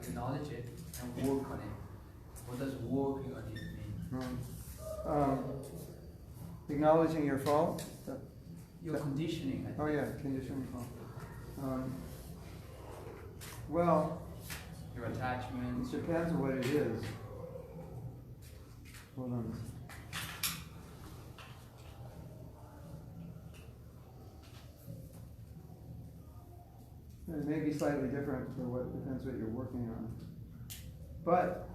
acknowledge it and work on it. What does working on it mean? Acknowledging your fault? Your conditioning. Oh yeah, conditioning fault. Well, your attachments. It depends on what it is. Hold on. It may be slightly different for what depends what you're working on. But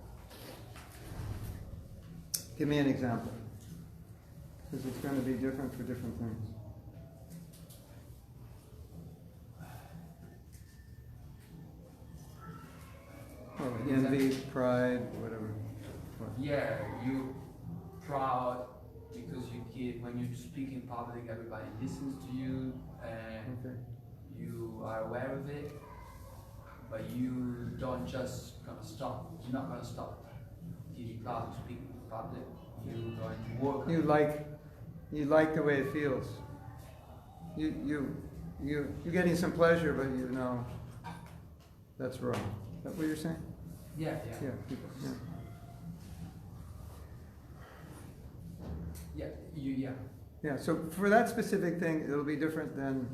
give me an example, because it's going to be different for different things. Oh, envy, pride, whatever. What? Yeah, you proud because you get, when you speak in public, everybody listens to you and you are aware of it, but you don't just gonna stop. You're not gonna stop. You're proud to speak in public. You're going to work. You like the way it feels. You're getting some pleasure, but you know that's wrong. Is that what you're saying? Yeah. Yeah, so for that specific thing, it'll be different than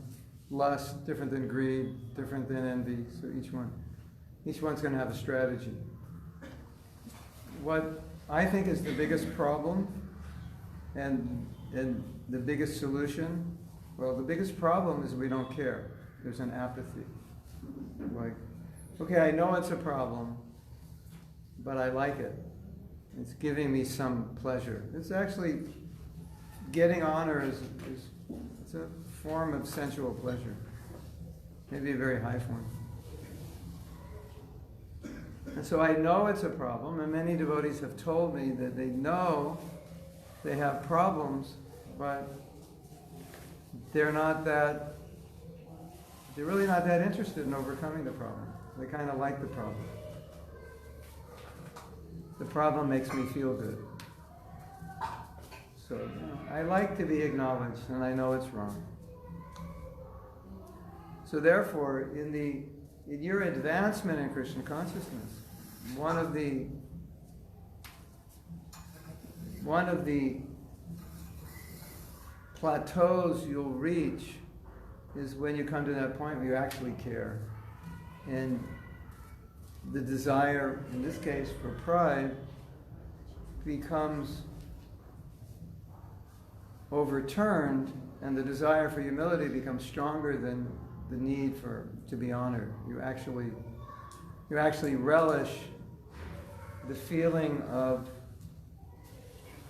lust, different than greed, different than envy. So each one's going to have a strategy. What I think is the biggest problem and the biggest solution, well, the biggest problem is we don't care. There's an apathy. Like, okay, I know it's a problem, but I like it. It's giving me some pleasure. It's actually, getting honor it's a form of sensual pleasure. Maybe a very high form. And so I know it's a problem, and many devotees have told me that they know they have problems, but they're really not that interested in overcoming the problem. They kind of like the problem. The problem makes me feel good. So, I like to be acknowledged, and I know it's wrong. So therefore, in your advancement in Krishna consciousness, one of the plateaus you'll reach is when you come to that point where you actually care. And the desire, in this case for pride, becomes overturned, and the desire for humility becomes stronger than the need to be honored. You actually relish the feeling of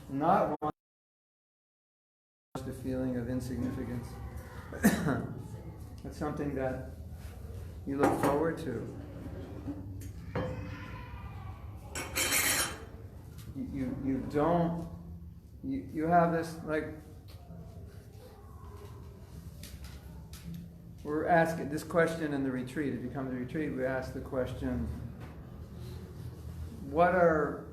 not wanting, the feeling of insignificance. It's something that you look forward to. You have this, like, we're asking this question in the retreat. If you come to the retreat, we ask the question, what are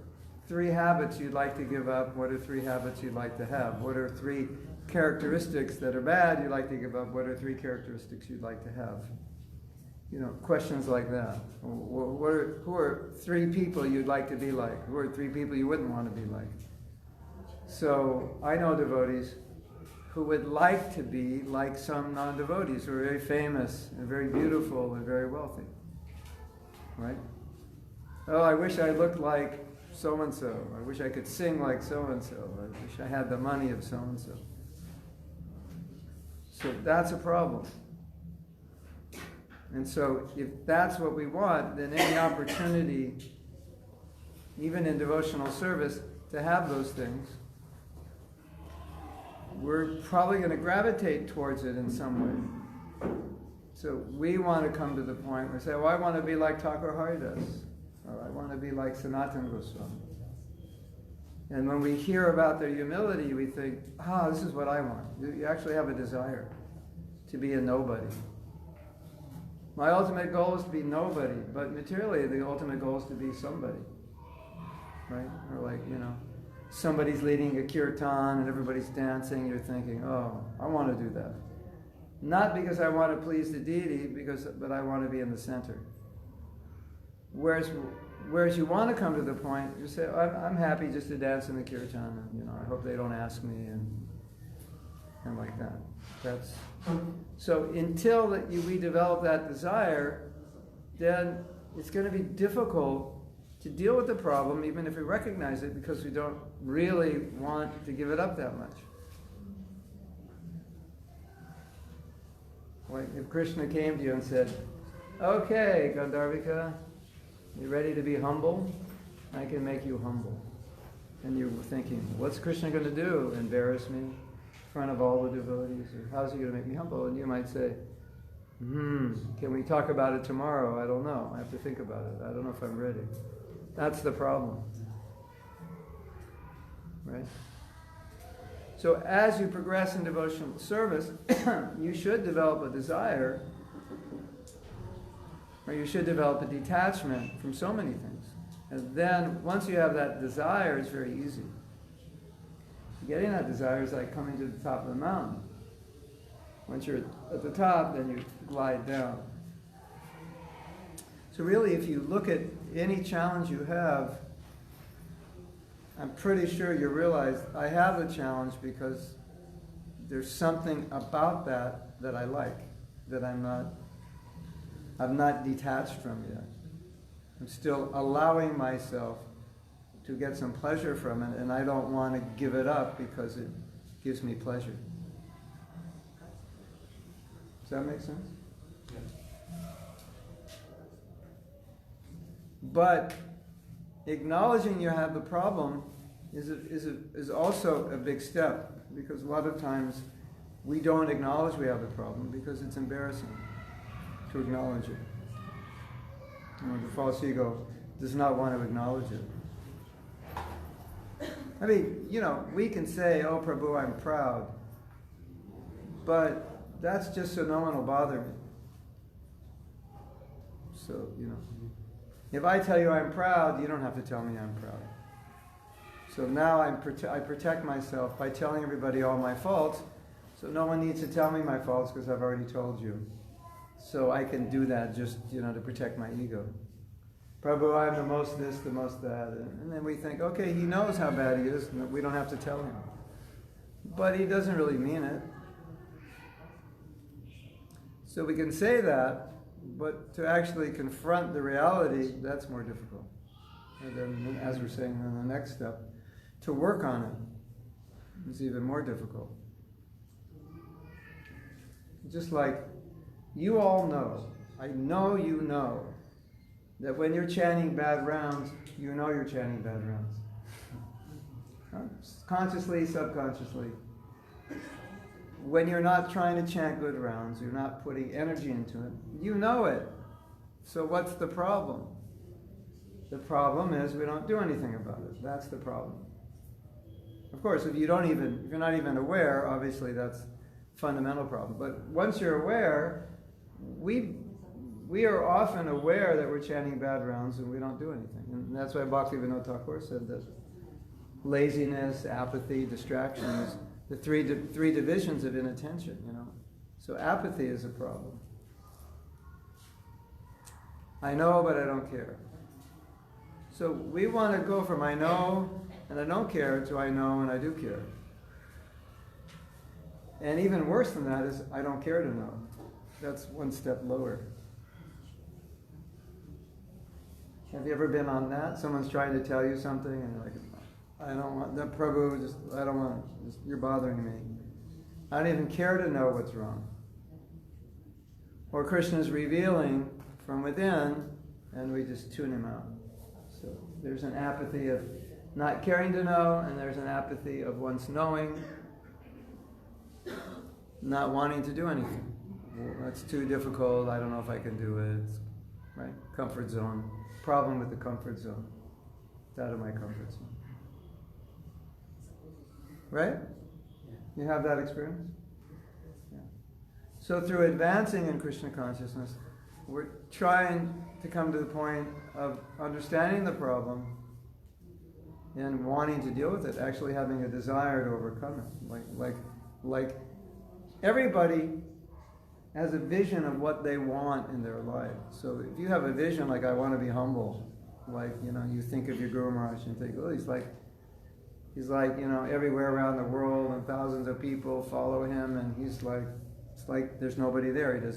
3 habits you'd like to give up? What are 3 habits you'd like to have? What are 3 characteristics that are bad you'd like to give up? What are 3 characteristics you'd like to have? Questions like that. Who are 3 people you'd like to be like? Who are 3 people you wouldn't want to be like? So I know devotees who would like to be like some non-devotees who are very famous and very beautiful and very wealthy. Right? Oh, I wish I looked like so-and-so. I wish I could sing like so-and-so. I wish I had the money of so-and-so. So that's a problem. And so if that's what we want, then any opportunity, even in devotional service, to have those things, we're probably going to gravitate towards it in some way. So we want to come to the point where we say, well, I want to be like Thakur Haridas, or I want to be like Sanatana Goswami. And when we hear about their humility, we think, this is what I want. You actually have a desire to be a nobody. My ultimate goal is to be nobody, but materially the ultimate goal is to be somebody. Right? Or like, somebody's leading a kirtan and everybody's dancing, you're thinking, I want to do that. Not because I want to please the deity, but I want to be in the center. Whereas you want to come to the point, you say, I'm happy just to dance in the kirtan, and I hope they don't ask me, and like that. So until we develop that desire, then it's going to be difficult to deal with the problem, even if we recognize it, because we don't really want to give it up that much. Like if Krishna came to you and said, okay, Gandharvika, you ready to be humble? I can make you humble. And you were thinking, what's Krishna going to do? Embarrass me in front of all the devotees? Or how's he going to make me humble? And you might say, can we talk about it tomorrow? I don't know. I have to think about it. I don't know if I'm ready. That's the problem. Right? So as you progress in devotional service, you should develop a desire, or you should develop a detachment from so many things. And then once you have that desire, it's very easy. Getting that desire is like coming to the top of the mountain. Once you're at the top, then you glide down. So really, if you look at any challenge you have, I'm pretty sure you realize I have a challenge because there's something about that I like, that I'm not detached from yet. I'm still allowing myself to get some pleasure from it, and I don't want to give it up because it gives me pleasure. Does that make sense? Yeah. But acknowledging you have the problem is also a big step, because a lot of times we don't acknowledge we have the problem because it's embarrassing to acknowledge it. The false ego does not want to acknowledge it. I mean, we can say, oh Prabhu, I'm proud, but that's just so no one will bother me. So, if I tell you I'm proud, you don't have to tell me I'm proud. So now I protect myself by telling everybody all my faults, so no one needs to tell me my faults because I've already told you. So I can do that just, to protect my ego. Prabhu, I'm the most this, the most that. And then we think, okay, he knows how bad he is, and we don't have to tell him. But he doesn't really mean it. So we can say that, but to actually confront the reality, that's more difficult. And then, as we're saying in the next step, to work on it is even more difficult. Just like you all know, I know you know, that when you're chanting bad rounds, you know you're chanting bad rounds. Consciously, subconsciously. When you're not trying to chant good rounds, you're not putting energy into it, you know it. So what's the problem? The problem is we don't do anything about it. That's the problem. Of course, if you're not even aware, obviously that's a fundamental problem. But once you're aware, we are often aware that we're chanting bad rounds and we don't do anything. And that's why Bhaktivinoda Thakur said that laziness, apathy, distraction is the three divisions of inattention, So apathy is a problem. I know, but I don't care. So we want to go from I know and I don't care to I know and I do care. And even worse than that is I don't care to know. That's one step lower. Have you ever been on that? Someone's trying to tell you something and you're like, I don't want that, Prabhu, I don't want it. You're bothering me. I don't even care to know what's wrong. Or Krishna's revealing from within and we just tune him out. So there's an apathy of not caring to know, and there's an apathy of once knowing, not wanting to do anything. Well, that's too difficult, I don't know if I can do it. Right? Comfort zone. Problem with the comfort zone. It's out of my comfort zone. Right? You have that experience? Yeah. So through advancing in Krishna consciousness, we're trying to come to the point of understanding the problem and wanting to deal with it, actually having a desire to overcome it. Like everybody has a vision of what they want in their life. So if you have a vision like, I want to be humble, like, you think of your Guru Maharaj and think, oh, he's like, everywhere around the world and thousands of people follow him, and it's like there's nobody there. There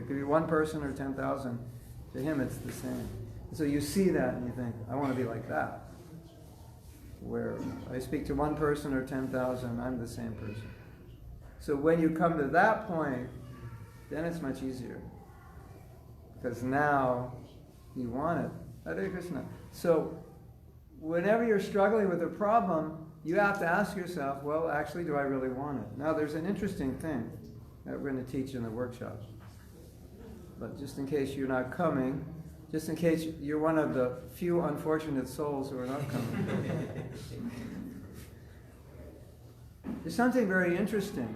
could be one person or 10,000. To him, it's the same. So you see that and you think, I want to be like that. Where I speak to one person or 10,000, I'm the same person. So when you come to that point, then it's much easier. Because now you want it. Hare Krishna. So whenever you're struggling with a problem, you have to ask yourself, well, actually, do I really want it? Now, there's an interesting thing that we're going to teach in the workshop. But just in case you're not coming, just in case you're one of the few unfortunate souls who are not coming. There's something very interesting.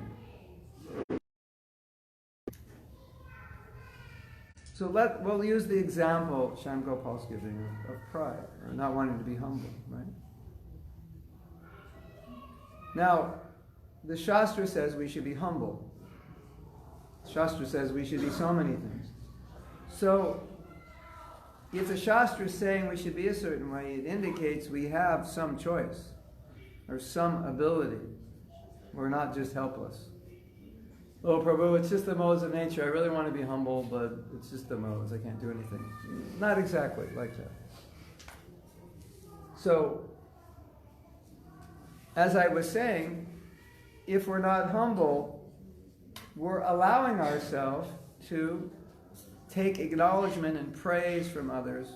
So we'll use the example Shyam Gopal's giving of pride, or not wanting to be humble, right? Now, the Shastra says we should be humble. The Shastra says we should be so many things. So, if the Shastra is saying we should be a certain way, it indicates we have some choice, or some ability. We're not just helpless. Oh, Prabhu, it's just the modes of nature. I really want to be humble, but it's just the modes. I can't do anything. Not exactly like that. So, as I was saying, if we're not humble, we're allowing ourselves to take acknowledgement and praise from others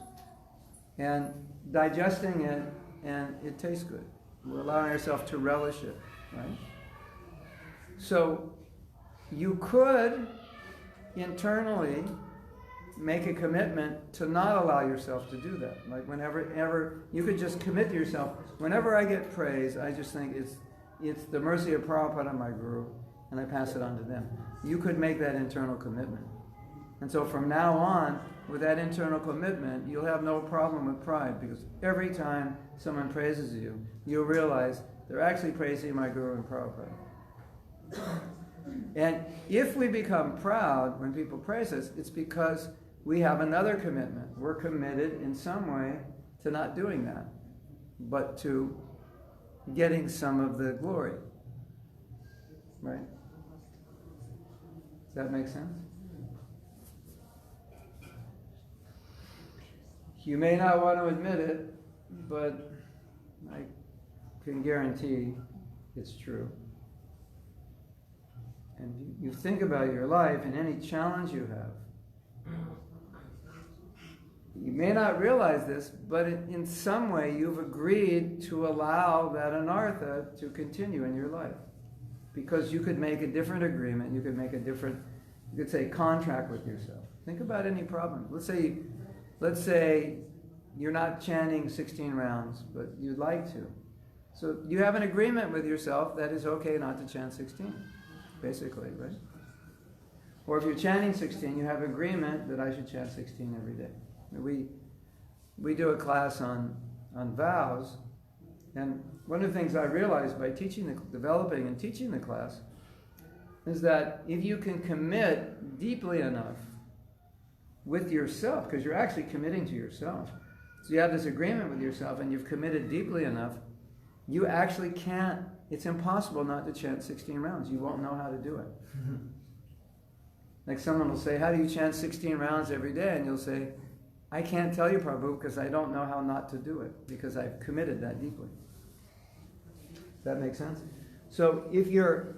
and digesting it, and it tastes good. We're allowing ourselves to relish it, right? So, you could internally make a commitment to not allow yourself to do that. Like whenever you could just commit to yourself, whenever I get praise, I just think it's the mercy of Prabhupada, my Guru, and I pass it on to them. You could make that internal commitment. And so from now on, with that internal commitment, you'll have no problem with pride, because every time someone praises you, you'll realize they're actually praising my Guru and Prabhupada. And if we become proud when people praise us, it's because we have another commitment. We're committed in some way to not doing that, but to getting some of the glory. Right? Does that make sense? You may not want to admit it, but I can guarantee it's true. And you think about your life and any challenge you have. You may not realize this, but in some way you've agreed to allow that anartha to continue in your life. Because you could make a different agreement, you could say contract with yourself. Think about any problem. Let's say you're not chanting 16 rounds, but you'd like to. So you have an agreement with yourself that it's okay not to chant 16. Basically, right? Or if you're chanting 16, you have agreement that I should chant 16 every day. We do a class on vows, and one of the things I realized by developing and teaching the class is that if you can commit deeply enough with yourself, because you're actually committing to yourself, so you have this agreement with yourself and you've committed deeply enough, you actually can't. It's impossible not to chant 16 rounds. You won't know how to do it. Like someone will say, how do you chant 16 rounds every day? And you'll say, I can't tell you, Prabhu, because I don't know how not to do it, because I've committed that deeply. Does that make sense? So if you're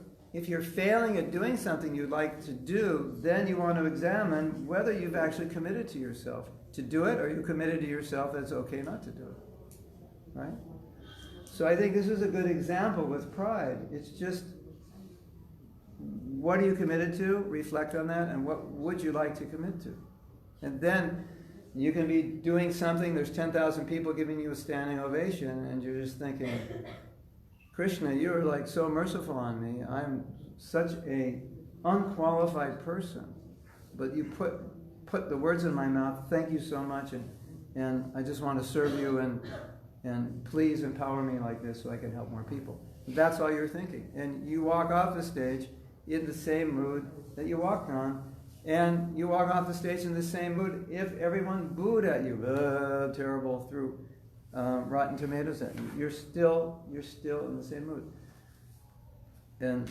failing at doing something you'd like to do, then you want to examine whether you've actually committed to yourself to do it, or you committed to yourself that it's okay not to do it. Right? So I think this is a good example with pride. It's just, what are you committed to? Reflect on that, and what would you like to commit to? And then you can be doing something, there's 10,000 people giving you a standing ovation, and you're just thinking, Krishna, you're like so merciful on me. I'm such a unqualified person, but you put the words in my mouth, thank you so much, and I just want to serve you, and please empower me like this so I can help more people. That's all you're thinking. And you walk off the stage in the same mood that you walked on, and you walk off the stage in the same mood. If everyone booed at you, terrible, threw rotten tomatoes at you, you're still in the same mood. And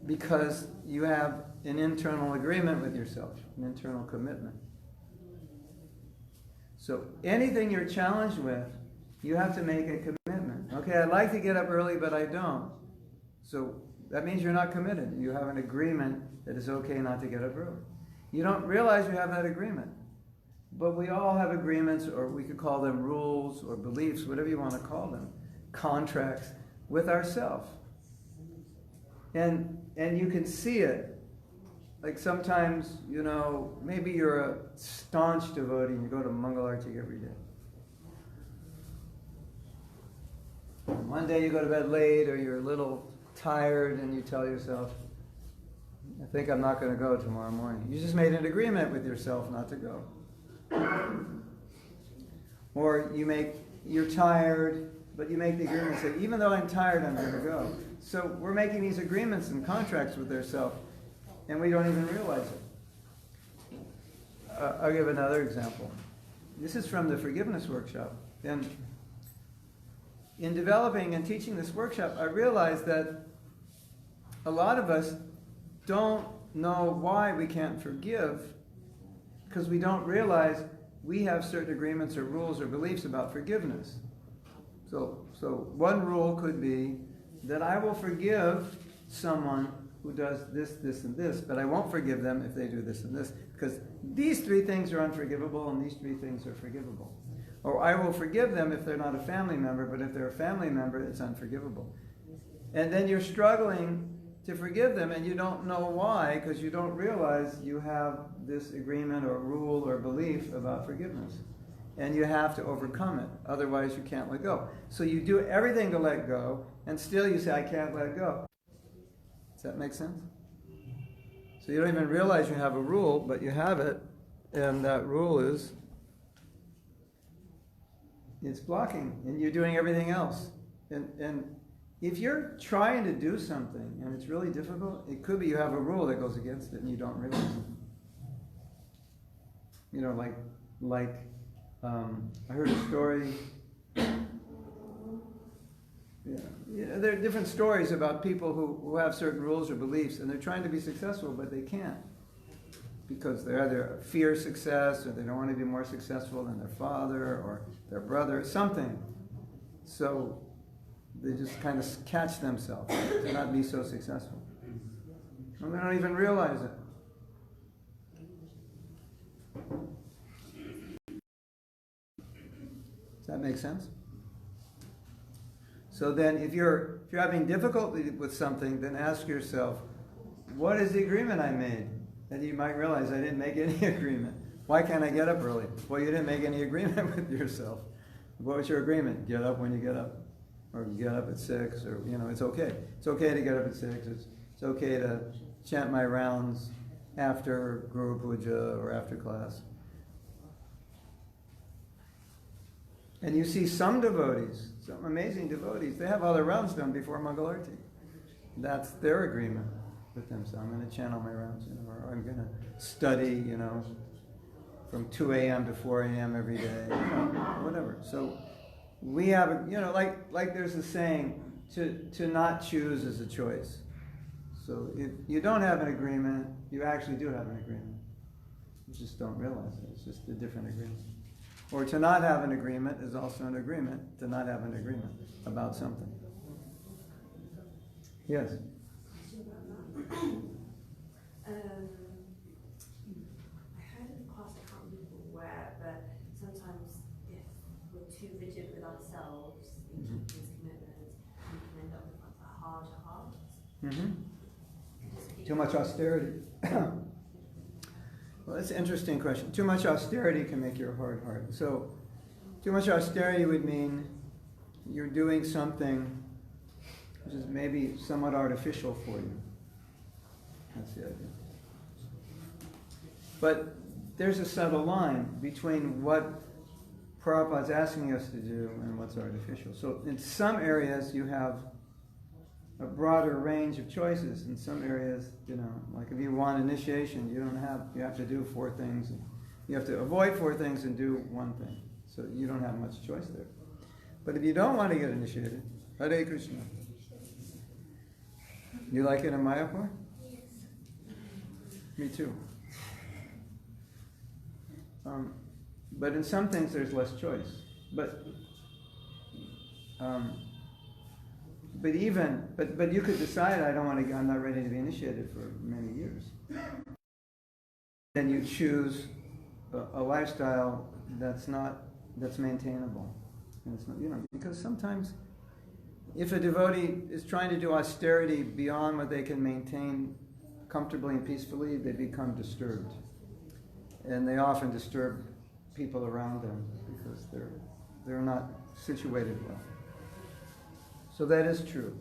because you have an internal agreement with yourself, an internal commitment. So anything you're challenged with, you have to make a commitment. Okay, I'd like to get up early, but I don't. So that means you're not committed. You have an agreement that it's okay not to get up early. You don't realize you have that agreement. But we all have agreements, or we could call them rules or beliefs, whatever you want to call them, contracts with ourselves. And you can see it. Like sometimes, maybe you're a staunch devotee and you go to Mangal Arati every day. One day you go to bed late, or you're a little tired, and you tell yourself, I think I'm not going to go tomorrow morning. You just made an agreement with yourself not to go. Or you're tired, but you make the agreement and say, even though I'm tired, I'm going to go. So we're making these agreements and contracts with ourselves, and we don't even realize it. I'll give another example. This is from the forgiveness workshop. And in developing and teaching this workshop, I realized that a lot of us don't know why we can't forgive, because we don't realize we have certain agreements or rules or beliefs about forgiveness. So one rule could be that I will forgive someone who does this, this, and this, but I won't forgive them if they do this and this, because these three things are unforgivable and these three things are forgivable. Or I will forgive them if they're not a family member, but if they're a family member, it's unforgivable. And then you're struggling to forgive them, and you don't know why, because you don't realize you have this agreement or rule or belief about forgiveness. And you have to overcome it. Otherwise, you can't let go. So you do everything to let go, and still you say, I can't let go. Does that make sense? So you don't even realize you have a rule, but you have it, and that rule is, it's blocking, and you're doing everything else. And if you're trying to do something and it's really difficult, it could be you have a rule that goes against it and you don't realize it. I heard a story. There are different stories about people who have certain rules or beliefs, and they're trying to be successful, but they can't. Because they either fear success, or they don't want to be more successful than their father or their brother, something. So they just kind of catch themselves to not be so successful. And they don't even realize it. Does that make sense? So then if you're having difficulty with something, then ask yourself, what is the agreement I made? And you might realize I didn't make any agreement. Why can't I get up early? Well, you didn't make any agreement with yourself. What was your agreement? Get up when you get up. Or get up at 6, or, it's okay. It's okay to get up at 6. It's okay to chant my rounds after Guru Puja or after class. And you see some devotees, some amazing devotees, they have all their rounds done before Mangal Arati. That's their agreement with themselves. I'm going to chant all my rounds, or I'm going to study, from 2 a.m. to 4 a.m. every day, whatever. So we have, like there's a saying, to not choose is a choice. So if you don't have an agreement, you actually do have an agreement. You just don't realize it. It's just a different agreement. Or to not have an agreement is also an agreement, to not have an agreement about something. Yes? I heard in the past, I can't remember where, but sometimes if we're too rigid with ourselves in keeping these commitments, we can end up with like a harder heart. Too much austerity. Well, that's an interesting question. Too much austerity can make your hard heart. So, too much austerity would mean you're doing something which is maybe somewhat artificial for you. That's the idea. But there's a subtle line between what Prabhupada's asking us to do and what's artificial. So in some areas you have a broader range of choices. In some areas, like if you want initiation, you have to do 4 things. You have to avoid 4 things and do 1 thing. So you don't have much choice there. But if you don't want to get initiated, Hare Krishna. You like it in Mayapur? Yes. Me too. But in some things there's less choice. But you could decide I'm not ready to be initiated for many years. Then you choose a lifestyle that's maintainable. And it's not, because sometimes if a devotee is trying to do austerity beyond what they can maintain comfortably and peacefully, they become disturbed. And they often disturb people around them because they're not situated well. So that is true.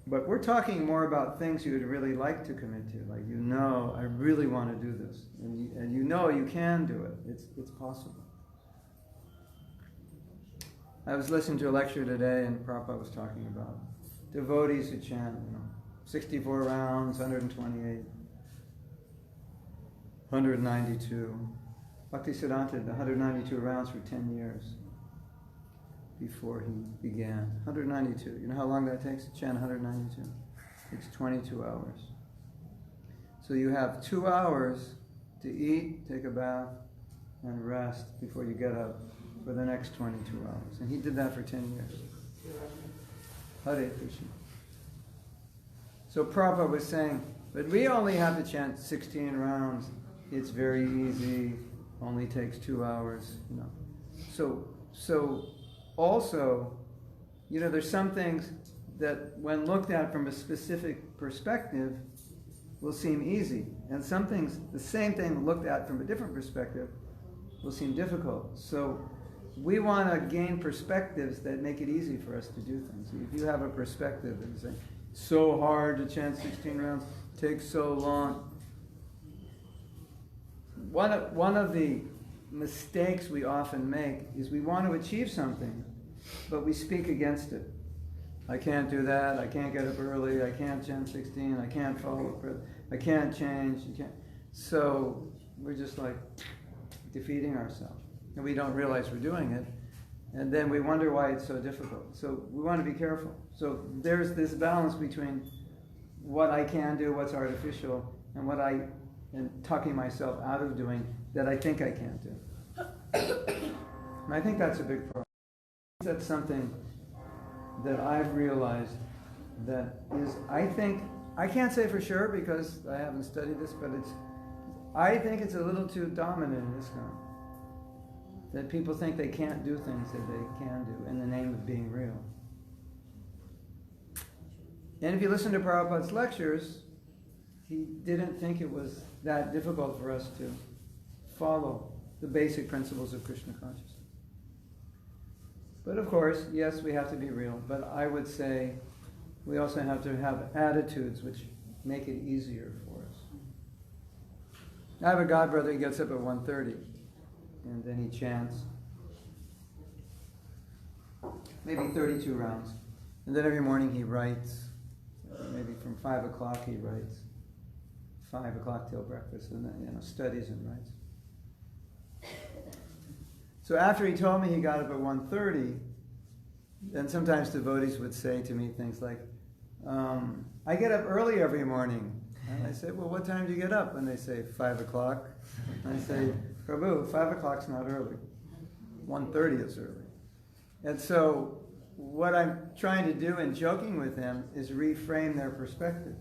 But we're talking more about things you would really like to commit to, like I really want to do this, and you can do it. It's possible. I was listening to a lecture today, and Prabhupada was talking about devotees who chant, 64 rounds, 128, 192. Bhaktisiddhanta did 192 rounds for 10 years before he began. 192. You know how long that takes to chant 192? It's 22 hours. So you have 2 hours to eat, take a bath, and rest before you get up for the next 22 hours. And he did that for 10 years. Hare Krishna. So Prabhupada was saying, but we only have to chant 16 rounds. It's very easy, only takes 2 hours, So also, there's some things that when looked at from a specific perspective will seem easy. And some things, the same thing looked at from a different perspective will seem difficult. So we want to gain perspectives that make it easy for us to do things. If you have a perspective and say, so hard to chant 16 rounds, takes so long. One of the mistakes we often make is we want to achieve something, but we speak against it. I can't do that, I can't get up early, I can't chant 16, I can't follow, I can't change, So we're just like defeating ourselves. And we don't realize we're doing it. And then we wonder why it's so difficult. So we want to be careful. So there's this balance between what I can do, what's artificial, and what I am talking myself out of doing that I think I can't do. And I think that's a big problem. That's something that I've realized that is, I can't say for sure because I haven't studied this, but I think it's a little too dominant in ISKCON. That people think they can't do things that they can do in the name of being real. And if you listen to Prabhupada's lectures, he didn't think it was that difficult for us to follow the basic principles of Krishna consciousness. But of course, yes, we have to be real, but I would say we also have to have attitudes which make it easier for us. I have a godbrother, he gets up at 1:30, and then he chants maybe 32 rounds. And then every morning he writes, maybe from 5 o'clock he writes, 5 o'clock till breakfast, and then studies and writes. So after he told me he got up at 1:30, then sometimes devotees would say to me things like, I get up early every morning. And I say, well, what time do you get up? And they say, 5 o'clock. And I say, Prabhu, 5 o'clock's not early. 1:30 is early. And so what I'm trying to do in joking with them is reframe their perspective.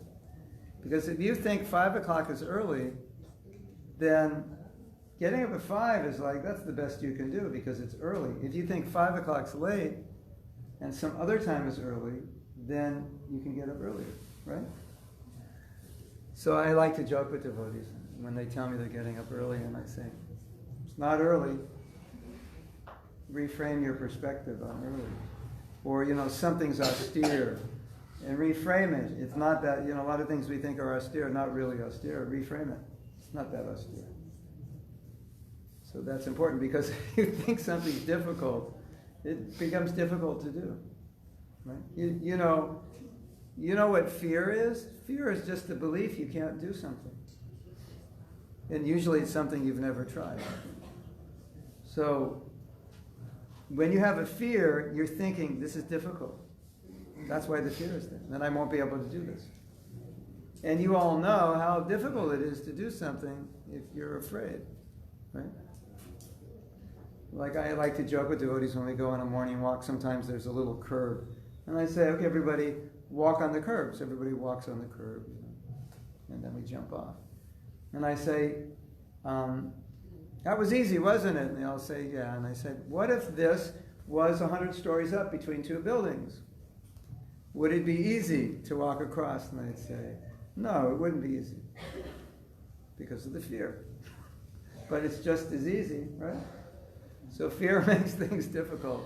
Because if you think 5 o'clock is early, then getting up at 5 is like, that's the best you can do because it's early. If you think 5 o'clock's late and some other time is early, then you can get up earlier, right? So I like to joke with devotees when they tell me they're getting up early, and I say, it's not early. Reframe your perspective on early. Or, something's austere. And reframe it. It's not that, a lot of things we think are austere, not really austere. Reframe it. It's not that austere. So that's important because if you think something's difficult, it becomes difficult to do. Right? You know what fear is? Fear is just the belief you can't do something. And usually it's something you've never tried. So when you have a fear, you're thinking, this is difficult. That's why the fear is there. Then I won't be able to do this. And you all know how difficult it is to do something if you're afraid. Right? Like I like to joke with devotees when we go on a morning walk, sometimes there's a little curb. And I say, okay, everybody walk on the curb. So everybody walks on the curb, and then we jump off. And I say, that was easy, wasn't it? And they all say, yeah. And I said, what if this was 100 stories up between two buildings? Would it be easy to walk across? And they'd say, no, it wouldn't be easy because of the fear. But it's just as easy, right? So fear makes things difficult.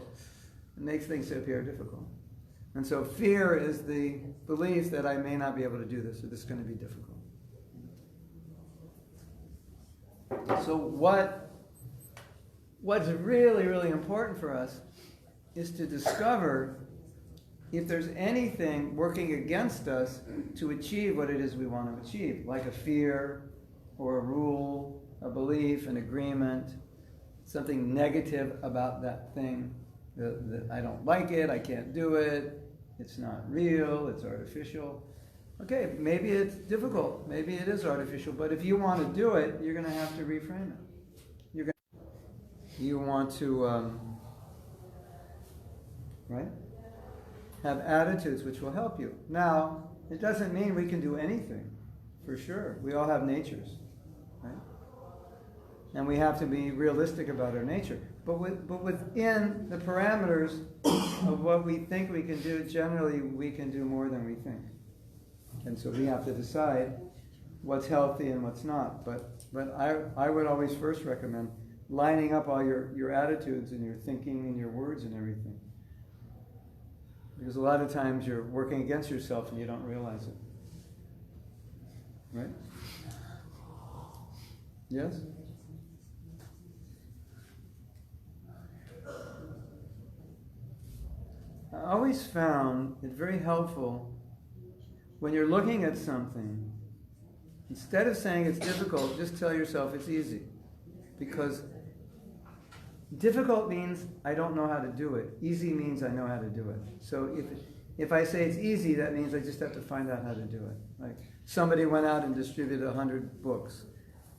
It makes things appear difficult. And so fear is the belief that I may not be able to do this, or this is going to be difficult. So what's really, really important for us is to discover if there's anything working against us to achieve what it is we want to achieve, like a fear or a rule, a belief, an agreement, something negative about that thing, that I don't like it, I can't do it, it's not real, it's artificial. Okay, maybe it's difficult, maybe it is artificial, but if you want to do it, you're going to have to reframe it. You want to, right? Have attitudes which will help you. Now, it doesn't mean we can do anything, for sure. We all have natures, right? And we have to be realistic about our nature. But within the parameters of what we think we can do, generally we can do more than we think. And so we have to decide what's healthy and what's not. But I would always first recommend lining up all your attitudes and your thinking and your words and everything. Because a lot of times you're working against yourself and you don't realize it. Right? Yes? I always found it very helpful when you're looking at something, instead of saying it's difficult, just tell yourself it's easy. Because difficult means I don't know how to do it. Easy means I know how to do it. So if I say it's easy, that means I just have to find out how to do it. Like somebody went out and distributed 100 books,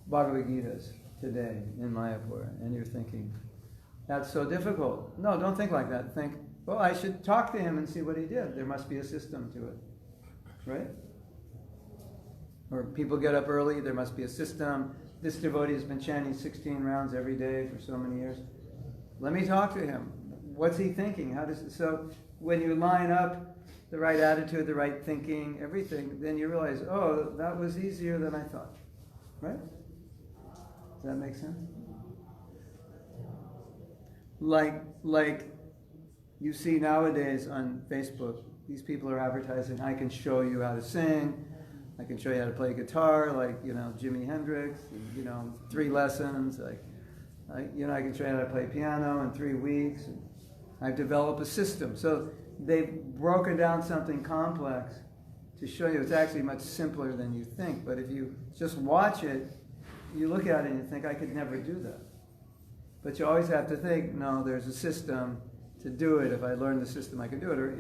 Bhagavad Gitas, today in Mayapur, and you're thinking, that's so difficult. No, don't think like that. Think, well, I should talk to him and see what he did. There must be a system to it. Right? Or people get up early, there must be a system. This devotee has been chanting 16 rounds every day for so many years. Let me talk to him. What's he thinking? So when you line up the right attitude, the right thinking, everything, then you realize, oh, that was easier than I thought. Right? Does that make sense? Like you see nowadays on Facebook, these people are advertising, I can show you how to sing, I can show you how to play guitar, like, Jimi Hendrix, 3 lessons, I can show you how to play piano in 3 weeks. I've developed a system. So they've broken down something complex to show you it's actually much simpler than you think. But if you just watch it, you look at it and you think, I could never do that. But you always have to think, no, there's a system to do it. If I learn the system, I can do it. Or,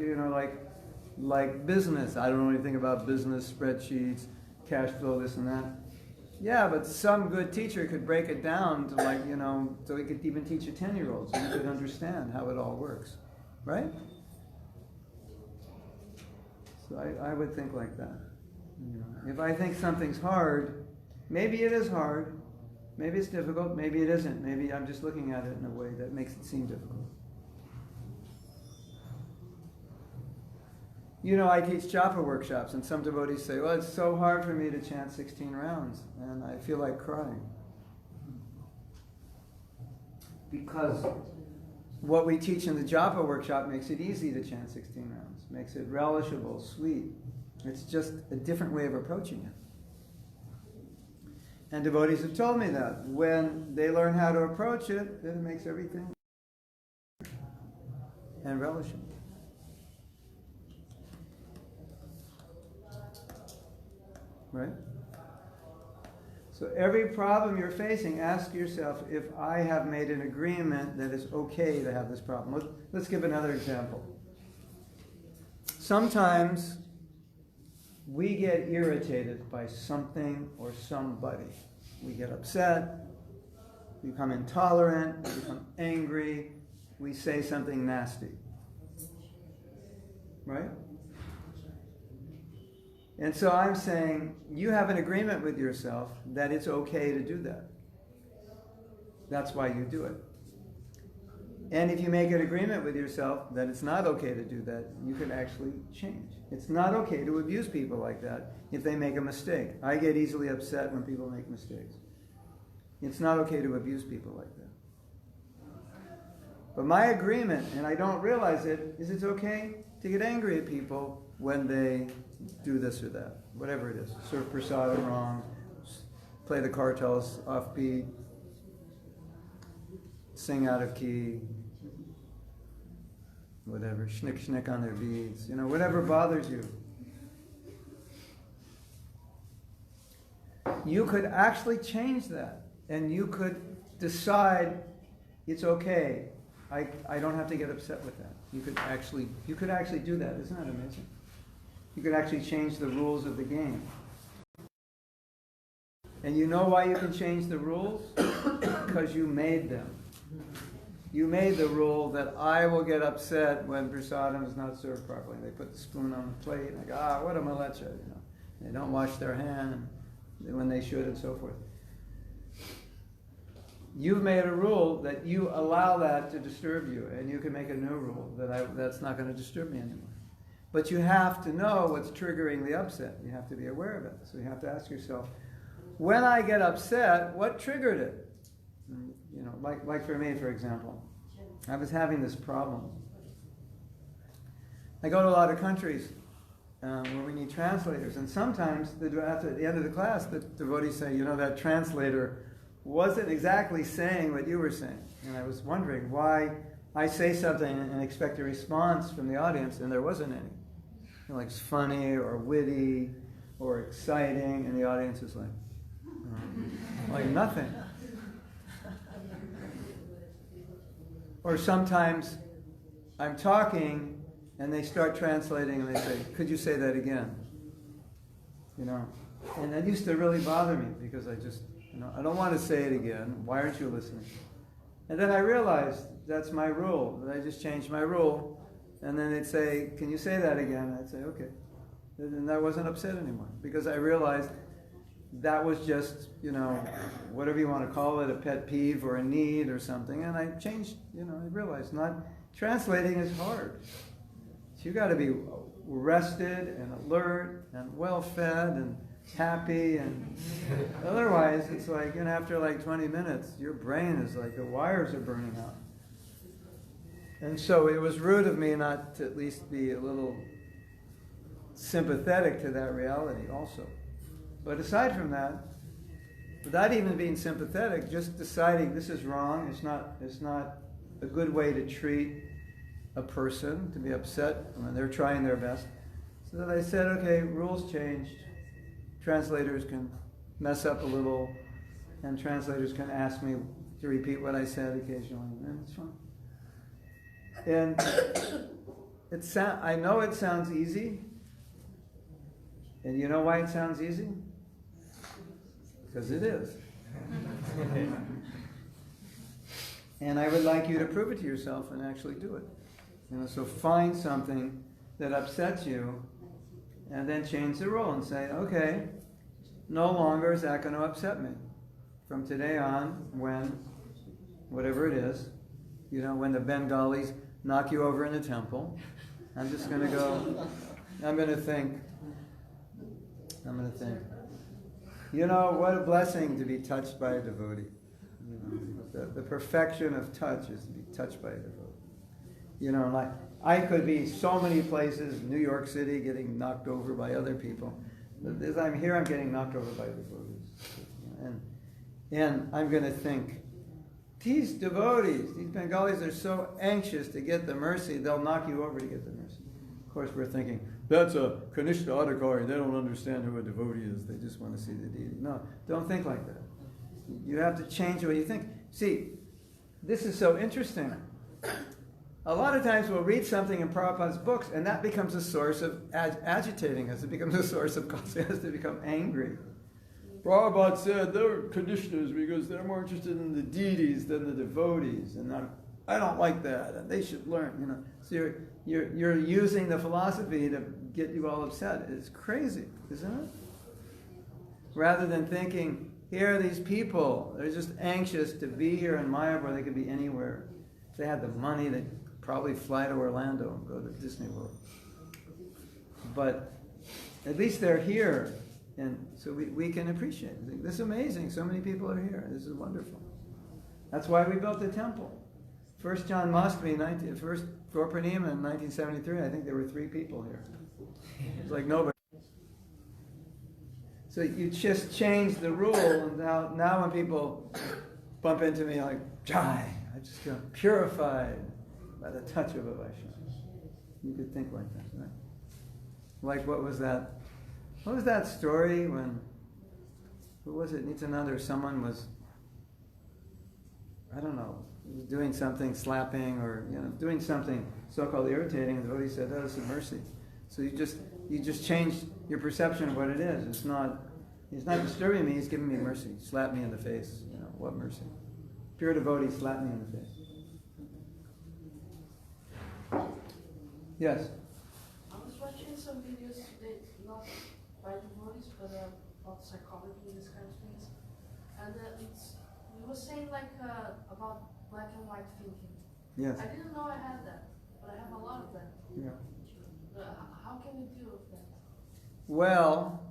like business. I don't know anything about business, spreadsheets, cash flow, this and that. Yeah, but some good teacher could break it down to so he could even teach a 10-year-old so he could understand how it all works. Right? So I would think like that. If I think something's hard, maybe it is hard, maybe it's difficult, maybe it isn't. Maybe I'm just looking at it in a way that makes it seem difficult. I teach japa workshops, and some devotees say, well, it's so hard for me to chant 16 rounds, and I feel like crying. Because what we teach in the japa workshop makes it easy to chant 16 rounds, makes it relishable, sweet. It's just a different way of approaching it. And devotees have told me that when they learn how to approach it, then it makes everything. and relishing. Right? So every problem you're facing, ask yourself if I have made an agreement that it's okay to have this problem. Let's give another example. Sometimes we get irritated by something or somebody. We get upset, we become intolerant, we become angry, we say something nasty. Right? And so I'm saying, you have an agreement with yourself that it's okay to do that. That's why you do it. And if you make an agreement with yourself that it's not okay to do that, you can actually change. It's not okay to abuse people like that if they make a mistake. I get easily upset when people make mistakes. It's not okay to abuse people like that. But my agreement, and I don't realize it, is it's okay to get angry at people when they do this or that, whatever it is. Serve prasadam wrong, play the cartels offbeat, sing out of key, whatever, schnick on their beads, whatever bothers you. You could actually change that, and you could decide it's okay. I don't have to get upset with that. You could actually do that. Isn't that amazing? You could actually change the rules of the game. And you know why you can change the rules? Because you made them. You made the rule that I will get upset when prasadam is not served properly. They put the spoon on the plate, and I go, what a malecha, They don't wash their hand when they should, and so forth. You've made a rule that you allow that to disturb you, and you can make a new rule that's not going to disturb me anymore. But you have to know what's triggering the upset. You have to be aware of it. So you have to ask yourself, when I get upset, what triggered it? Like for me, for example, I was having this problem. I go to a lot of countries where we need translators, and sometimes at the end of the class, the devotees say, that translator wasn't exactly saying what you were saying. And I was wondering why I say something and expect a response from the audience, and there wasn't any. Like it's funny or witty or exciting, and the audience is like nothing. Or sometimes I'm talking and they start translating and they say, could you say that again? And that used to really bother me because I just, I don't want to say it again. Why aren't you listening? And then I realized that's my rule. That I just changed my rule. And then they'd say, can you say that again? I'd say, okay. And I wasn't upset anymore because I realized that was just, whatever you want to call it, a pet peeve or a need or something. And I changed, I realized translating is hard. So you got to be rested and alert and well-fed and happy, and otherwise it's like, after 20 minutes, your brain is like, the wires are burning out. And so it was rude of me not to at least be a little sympathetic to that reality also. But aside from that, without even being sympathetic, just deciding this is wrong, it's not a good way to treat a person, to be upset when they're trying their best. So that I said, okay, rules changed. Translators can mess up a little, and translators can ask me to repeat what I said occasionally, and it's fine. And I know it sounds easy, and you know why it sounds easy? Because it is. And I would like you to prove it to yourself and actually do it. So find something that upsets you, and then change the rule and say, okay, no longer is that going to upset me. From today on, when, whatever it is, when the Bengalis knock you over in the temple, I'm just going to go, I'm going to think, what a blessing to be touched by a devotee. The perfection of touch is to be touched by a devotee. I could be so many places, New York City, getting knocked over by other people. But as I'm here, I'm getting knocked over by devotees. And I'm going to think, these devotees, these Bengalis are so anxious to get the mercy, they'll knock you over to get the mercy. Of course, we're thinking, that's a Kanishta Adhikari, they don't understand who a devotee is, they just want to see the deity. No, don't think like that. You have to change the way you think. See, this is so interesting. A lot of times we'll read something in Prabhupada's books, and that becomes a source of agitating us. It becomes a source of causing us to become angry. Prabhupada said they're Kanishtas because they're more interested in the deities than the devotees, and I don't like that, and they should learn. You know, so you're using the philosophy to get you all upset. It's crazy, isn't it? Rather than thinking, here are these people, they're just anxious to be here in Mayapur. They could be anywhere. If they had the money, they'd probably fly to Orlando and go to Disney World. But at least they're here, and so we can appreciate it. This is amazing. So many people are here. This is wonderful. That's why we built the temple. First John Mastami, first Gorpanima in 1973, I think there were 3 people here. It's like nobody. So you just change the rule, and now when people bump into me like, Jai, I just feel purified by the touch of a Vaishnava. You could think like that, right? Like what was that? What was that story when, who was it, Nityananda or someone was, I don't know, was doing something, slapping or doing something so-called irritating, and the devotee said, "Oh, it's a mercy." So you just changed your perception of what it is. He's not disturbing me. He's giving me mercy. Slap me in the face. What mercy? Pure devotee slap me in the face. Yes. I was watching some videos today, not by devotees, but about psychology and this kind of things, and we were saying about black and white thinking. Yes. I didn't know I had that, but I have a lot of that. Yeah. How can we deal with that? Well,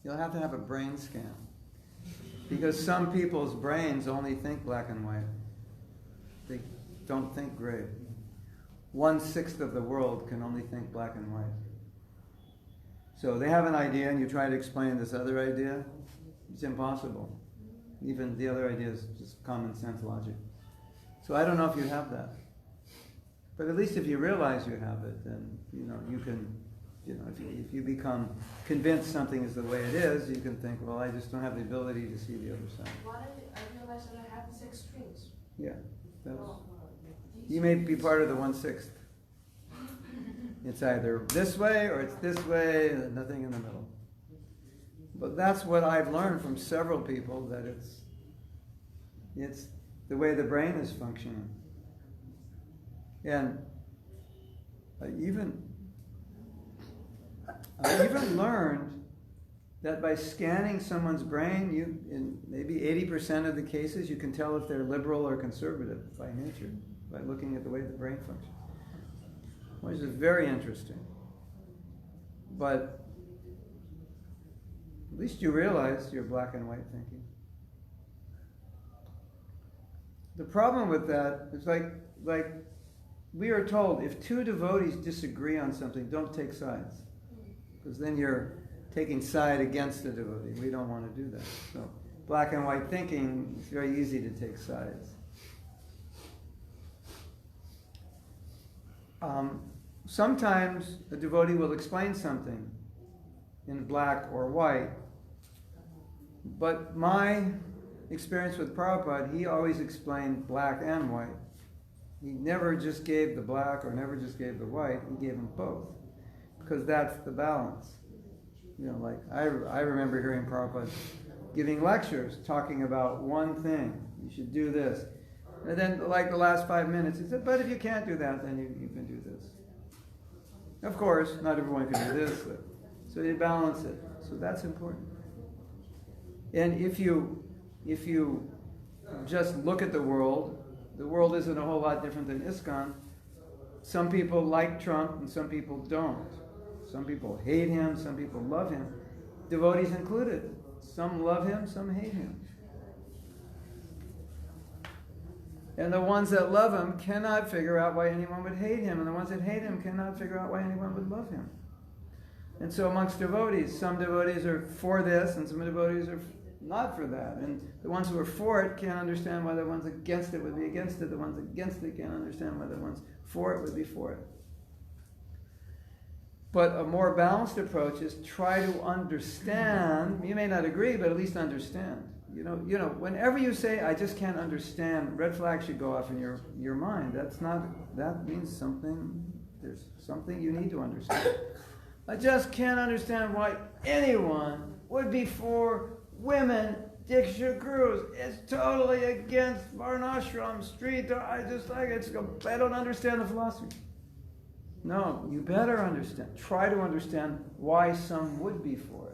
you'll have to have a brain scan. Because some people's brains only think black and white. They don't think gray. 1/6 of the world can only think black and white. So they have an idea and you try to explain this other idea, it's impossible. Even the other idea is just common sense logic. So I don't know if you have that. But at least if you realize you have it, then you can, if you become convinced something is the way it is, you can think, well, I just don't have the ability to see the other side. Why I realized that I have these extremes. Yeah. You may be part of the 1/6. It's either this way or it's this way, and nothing in the middle. But that's what I've learned from several people, that it's the way the brain is functioning. And I even learned that by scanning someone's brain, in maybe 80% of the cases, you can tell if they're liberal or conservative by nature, by looking at the way the brain functions. Which is very interesting. But at least you realize you're black and white thinking. The problem with that is like we are told, if 2 devotees disagree on something, don't take sides. Because then you're taking side against the devotee. We don't want to do that. So black and white thinking, it's very easy to take sides. Sometimes a devotee will explain something in black or white, but my experience with Prabhupada, he always explained black and white. He never just gave the black or never just gave the white, he gave them both, because that's the balance. I remember hearing Prabhupada giving lectures talking about one thing, you should do this. And then the last 5 minutes, he said, but if you can't do that, then you can do this. Of course, not everyone can do this, so you balance it. So that's important. And if you just look at the world isn't a whole lot different than ISKCON. Some people like Trump and some people don't. Some people hate him, some people love him. Devotees included. Some love him, some hate him. And the ones that love him cannot figure out why anyone would hate him. And the ones that hate him cannot figure out why anyone would love him. And so amongst devotees, some devotees are for this and some devotees are not for that. And the ones who are for it can't understand why the ones against it would be against it. The ones against it can't understand why the ones for it would be for it. But a more balanced approach is try to understand. You may not agree, but at least understand. You know, whenever you say, I just can't understand, red flags should go off in your mind. That means something, there's something you need to understand. I just can't understand why anyone would be for women Diksha Gurus. It's totally against Varnashram, street. I don't understand the philosophy. No, you better understand. Try to understand why some would be for it.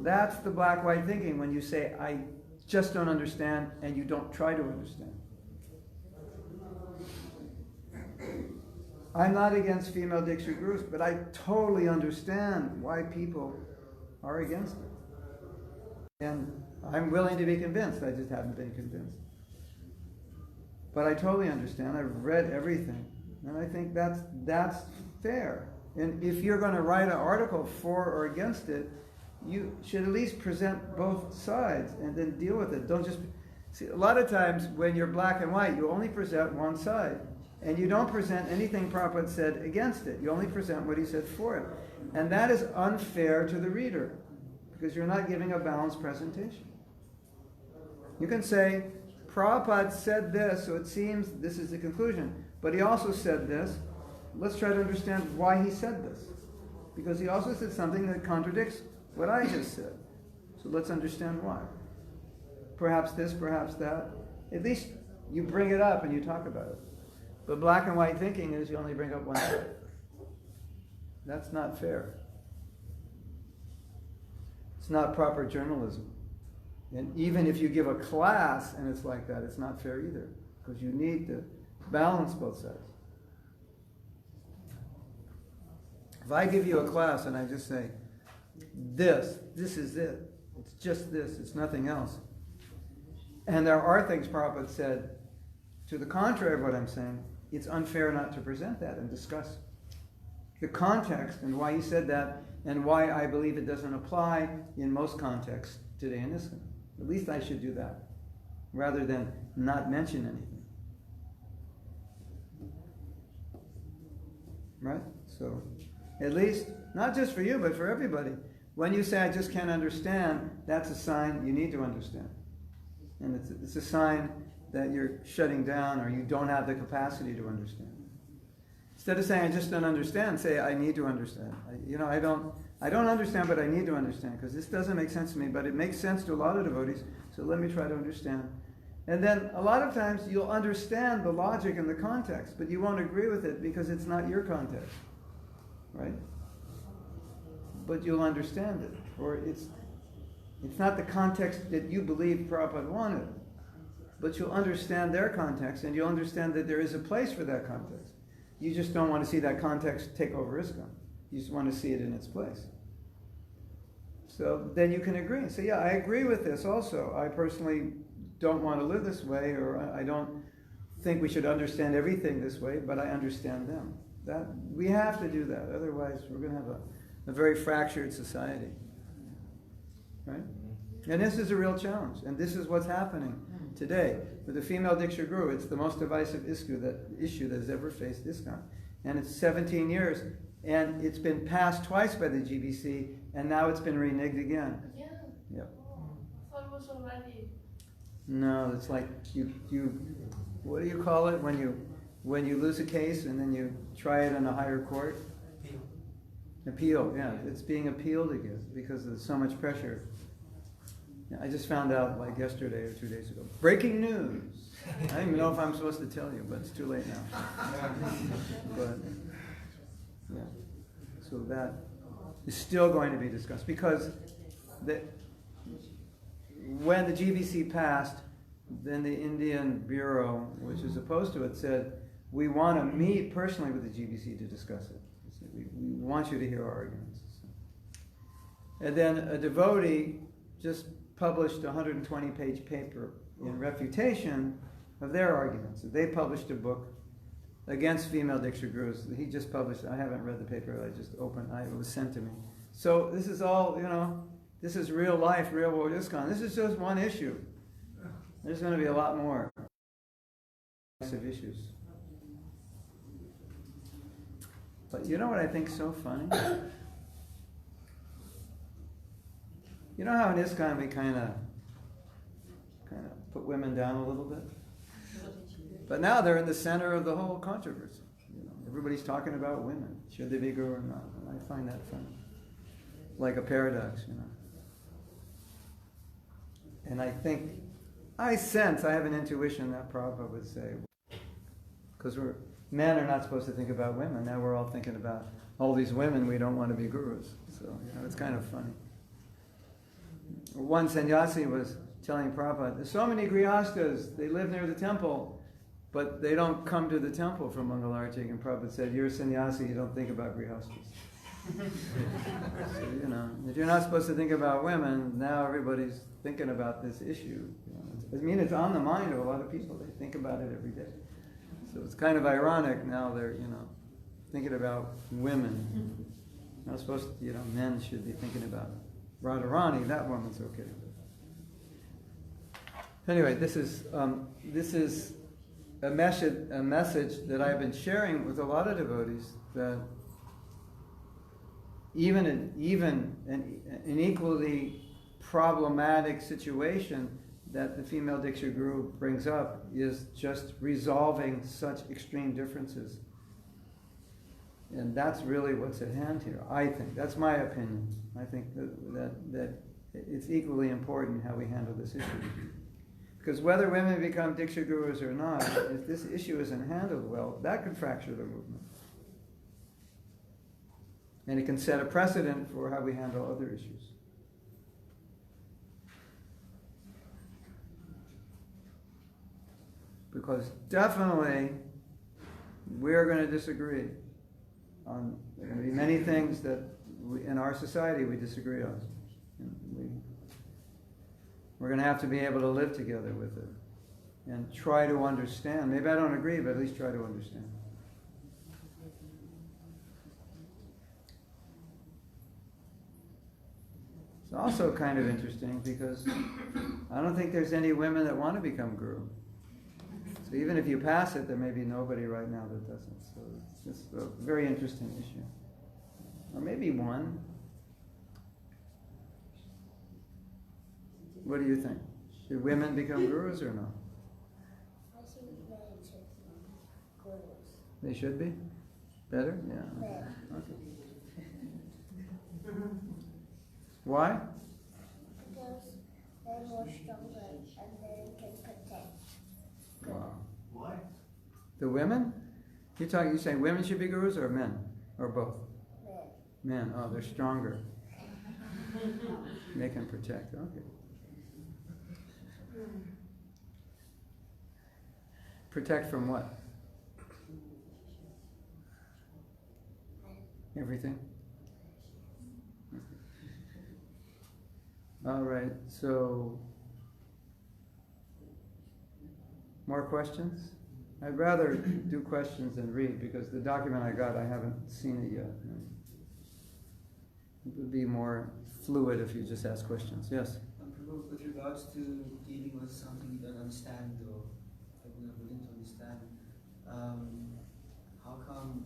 That's the black-white thinking when you say, I just don't understand, and you don't try to understand. I'm not against female Diksha Gurus, but I totally understand why people are against it. And I'm willing to be convinced, I just haven't been convinced. But I totally understand, I've read everything, and I think that's fair. And if you're going to write an article for or against it, you should at least present both sides and then deal with it. Don't just... See, a lot of times when you're black and white, you only present one side. And you don't present anything Prabhupada said against it. You only present what he said for it. And that is unfair to the reader, because you're not giving a balanced presentation. You can say, Prabhupada said this, so it seems this is the conclusion. But he also said this. Let's try to understand why he said this. Because he also said something that contradicts what I just said. So let's understand why. Perhaps this, perhaps that. At least you bring it up and you talk about it. But black and white thinking is you only bring up one side. That's not fair. It's not proper journalism. And even if you give a class and it's like that, it's not fair either. Because you need to balance both sides. If I give you a class and I just say, this is it. It's just this, it's nothing else. And there are things Prabhupada said to the contrary of what I'm saying, it's unfair not to present that and discuss the context and why he said that and why I believe it doesn't apply in most contexts today in ISKCON. At least I should do that, rather than not mention anything. Right? So, at least, not just for you, but for everybody. When you say, I just can't understand, that's a sign you need to understand. And it's a sign that you're shutting down or you don't have the capacity to understand. Instead of saying, I just don't understand, say, I need to understand. I don't understand, but I need to understand, because this doesn't make sense to me, but it makes sense to a lot of devotees, so let me try to understand. And then a lot of times you'll understand the logic and the context, but you won't agree with it because it's not your context. Right? But you'll understand it. Or it's not the context that you believe Prabhupada wanted. But you'll understand their context, and you'll understand that there is a place for that context. You just don't want to see that context take over ISKCON. You just want to see it in its place. So then you can agree and say, yeah, I agree with this also. I personally don't want to live this way, or I don't think we should understand everything this way, but I understand them. That we have to do that. Otherwise, we're going to have a very fractured society. Right? And this is a real challenge. And this is what's happening today. With the female Diksha Guru, it's the most divisive issue that has ever faced ISKCON. And it's 17 years. And it's been passed twice by the GBC, and now it's been reneged again. Again? Yep. I thought it was already... No, it's like you what do you call it when you lose a case and then you try it in a higher court? Appeal, yeah. It's being appealed again because there's so much pressure. Yeah, I just found out like yesterday or 2 days ago. Breaking news. I don't even know if I'm supposed to tell you, but it's too late now. But yeah, so that is still going to be discussed because when the GBC passed, then the Indian Bureau, which is opposed to it, said, we want to meet personally with the GBC to discuss it. We want you to hear our arguments. And then a devotee just published a 120-page paper in refutation of their arguments. They published a book against female Diksha Gurus. He just published it. I haven't read the paper. It was sent to me. So this is all, This is real life, real world ISKCON. This is just one issue. There's going to be a lot more of issues. But you know what I think is so funny? You know how in ISKCON we kind of put women down a little bit? But now they're in the center of the whole controversy. You know, everybody's talking about women. Should they be guru or not? And I find that funny. Like a paradox, you know. And I have an intuition that Prabhupada would say, because men are not supposed to think about women. Now we're all thinking about all these women, we don't want to be gurus. So, you know, it's kind of funny. One sannyasi was telling Prabhupada, there's so many grihastas, they live near the temple, but they don't come to the temple for Mangalarti. And Prabhupada said, you're a sannyasi, you don't think about grihastas. So, you know, if you're not supposed to think about women, now everybody's thinking about this issue. You know, I mean, it's on the mind of a lot of people. They think about it every day. So it's kind of ironic now they're, you know, thinking about women. Not supposed to, you know, men should be thinking about Radharani, that woman's okay. Anyway, this is a message that I've been sharing with a lot of devotees, that even an equally problematic situation that the female Diksha Guru brings up is just resolving such extreme differences. And that's really what's at hand here, I think. That's my opinion. I think that it's equally important how we handle this issue. Because whether women become Diksha Gurus or not, if this issue isn't handled well, that could fracture the movement. And it can set a precedent for how we handle other issues. Because definitely, we're going to disagree. There are going to be many things that in our society we disagree on. We're going to have to be able to live together with it and try to understand. Maybe I don't agree, but at least try to understand. It's also kind of interesting because I don't think there's any women that want to become guru. So even if you pass it, there may be nobody right now that doesn't. So it's just a very interesting issue. Or maybe one. What do you think? Should women become gurus or no? I think men should be gurus. They should be? Better? Yeah. Better. Okay. Why? Because they're more stronger and they can protect. Wow. Why? The women? You saying women should be gurus or men? Or both? Men. Men. Oh, they're stronger. They can protect. Okay. Protect from what? Everything? All right, so more questions? I'd rather do questions than read because the document I got, I haven't seen it yet. It would be more fluid if you just ask questions. Yes? With regards to dealing with something you don't understand or that you're not willing to understand, how come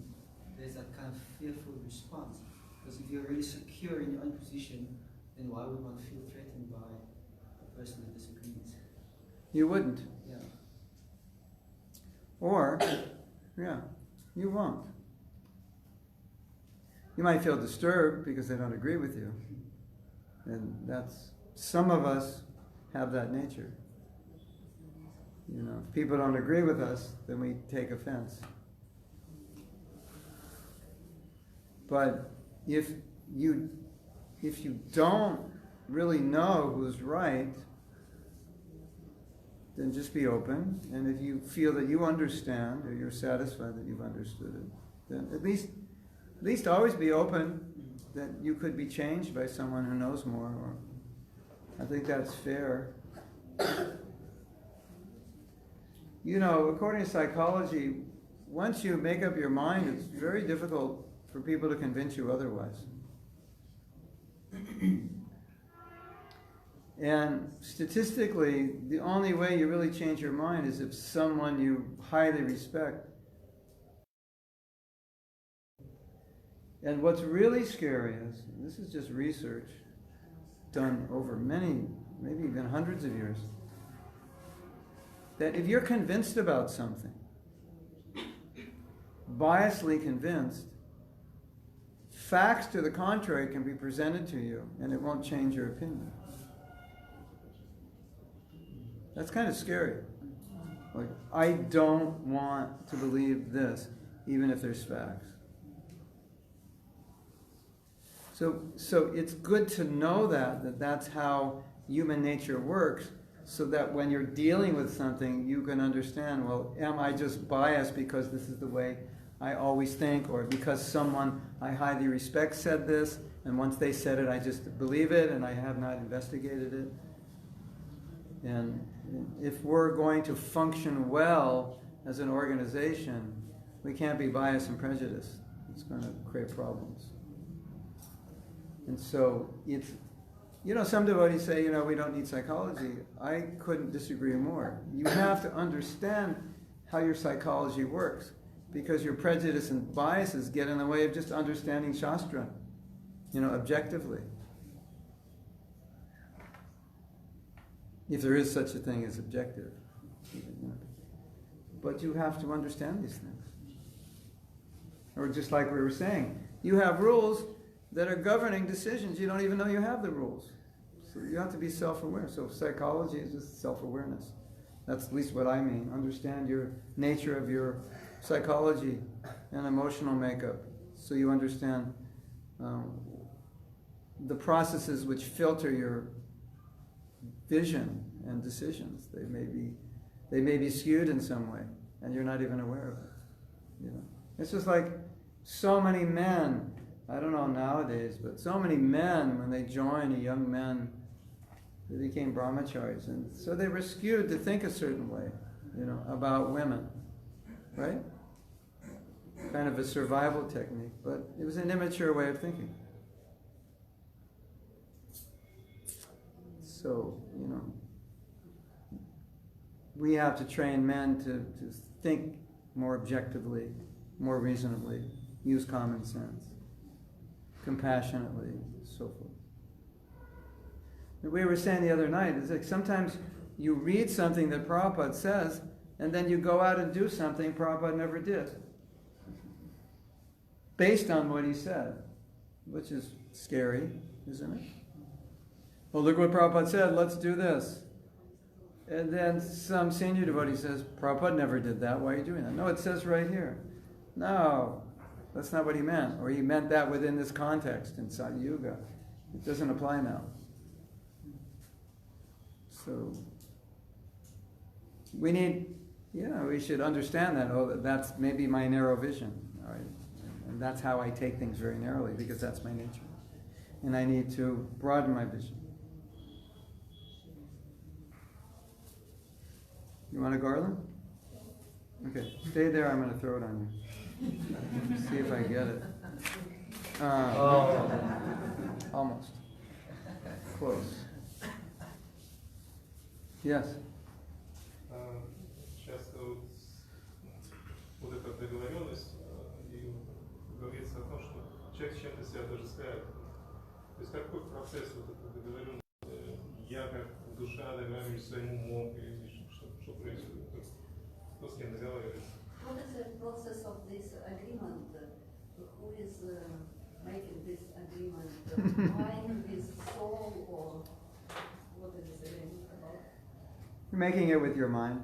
there's that kind of fearful response? Because if you're really secure in your own position, then why would one feel threatened by a person that disagrees? You wouldn't. Yeah. Or, yeah, you won't. You might feel disturbed because they don't agree with you. And some of us have that nature. You know, if people don't agree with us, then we take offense. But if you don't really know who's right, then just be open. And if you feel that you understand or you're satisfied that you've understood it, then at least always be open that you could be changed by someone who knows more. Or I think that's fair. You know, according to psychology, once you make up your mind, it's very difficult for people to convince you otherwise. And statistically, the only way you really change your mind is if someone you highly respect. And what's really scary is, this is just research done over many, maybe even hundreds of years, that if you're convinced about something, biasly convinced, facts to the contrary can be presented to you and it won't change your opinion. That's kind of scary. Like, I don't want to believe this, even if there's facts. So it's good to know that that's how human nature works, so that when you're dealing with something, you can understand, well, am I just biased because this is the way I always think, or because someone I highly respect said this, and once they said it, I just believe it, and I have not investigated it. And if we're going to function well as an organization, we can't be biased and prejudiced. It's going to create problems. And so it's, some devotees say, we don't need psychology. I couldn't disagree more. You have to understand how your psychology works, because your prejudice and biases get in the way of just understanding Shastra, objectively. If there is such a thing as objective. But you have to understand these things. Or just like we were saying, you have rules that are governing decisions. You don't even know you have the rules. So you have to be self-aware. So psychology is just self-awareness. That's at least what I mean. Understand your nature of your psychology and emotional makeup. So you understand the processes which filter your vision and decisions. They may be skewed in some way, and you're not even aware of it. It's just like so many men, I don't know nowadays, but so many men, when they join, young men, they became brahmacharis, and so they were skewed to think a certain way, about women, right? Kind of a survival technique, but it was an immature way of thinking. So, we have to train men to think more objectively, more reasonably, use common sense, compassionately, so forth. We were saying the other night, it's like sometimes you read something that Prabhupada says, and then you go out and do something Prabhupada never did, based on what he said, which is scary, isn't it? Well, look what Prabhupada said, let's do this. And then some senior devotee says, Prabhupada never did that, why are you doing that? No, it says right here. No, that's not what he meant. Or he meant that within this context in Sati Yuga. It doesn't apply now. So, we should understand that, that's maybe my narrow vision, all right? And that's how I take things very narrowly, because that's my nature. And I need to broaden my vision. You want a garland? Okay, stay there, I'm going to throw it on you. See if I get it. Almost. Close. Yes? Часто вот эта договоренность, и говорится о том, что человек с чем-то себя отождествляет. То есть какой процесс вот этой договоренности? Я как душа договариваюсь своим умом, или что происходит? Кто с кем договаривается? What is the process of this agreement? Who is making this agreement? Mind, his soul, or what is this agreement about? You're making it with your mind.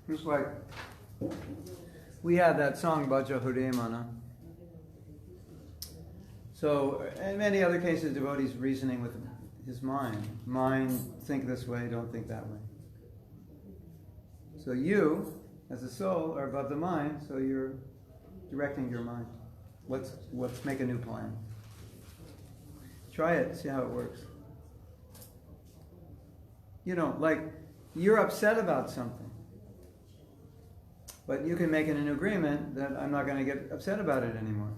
Just like we had that song Bhaja Hudemana. So, in many other cases, devotees reasoning with his mind. Mind, think this way, don't think that way. So you, as a soul, are above the mind, so you're directing your mind. Let's make a new plan. Try it, see how it works. Like, you're upset about something. But you can make an agreement that I'm not going to get upset about it anymore.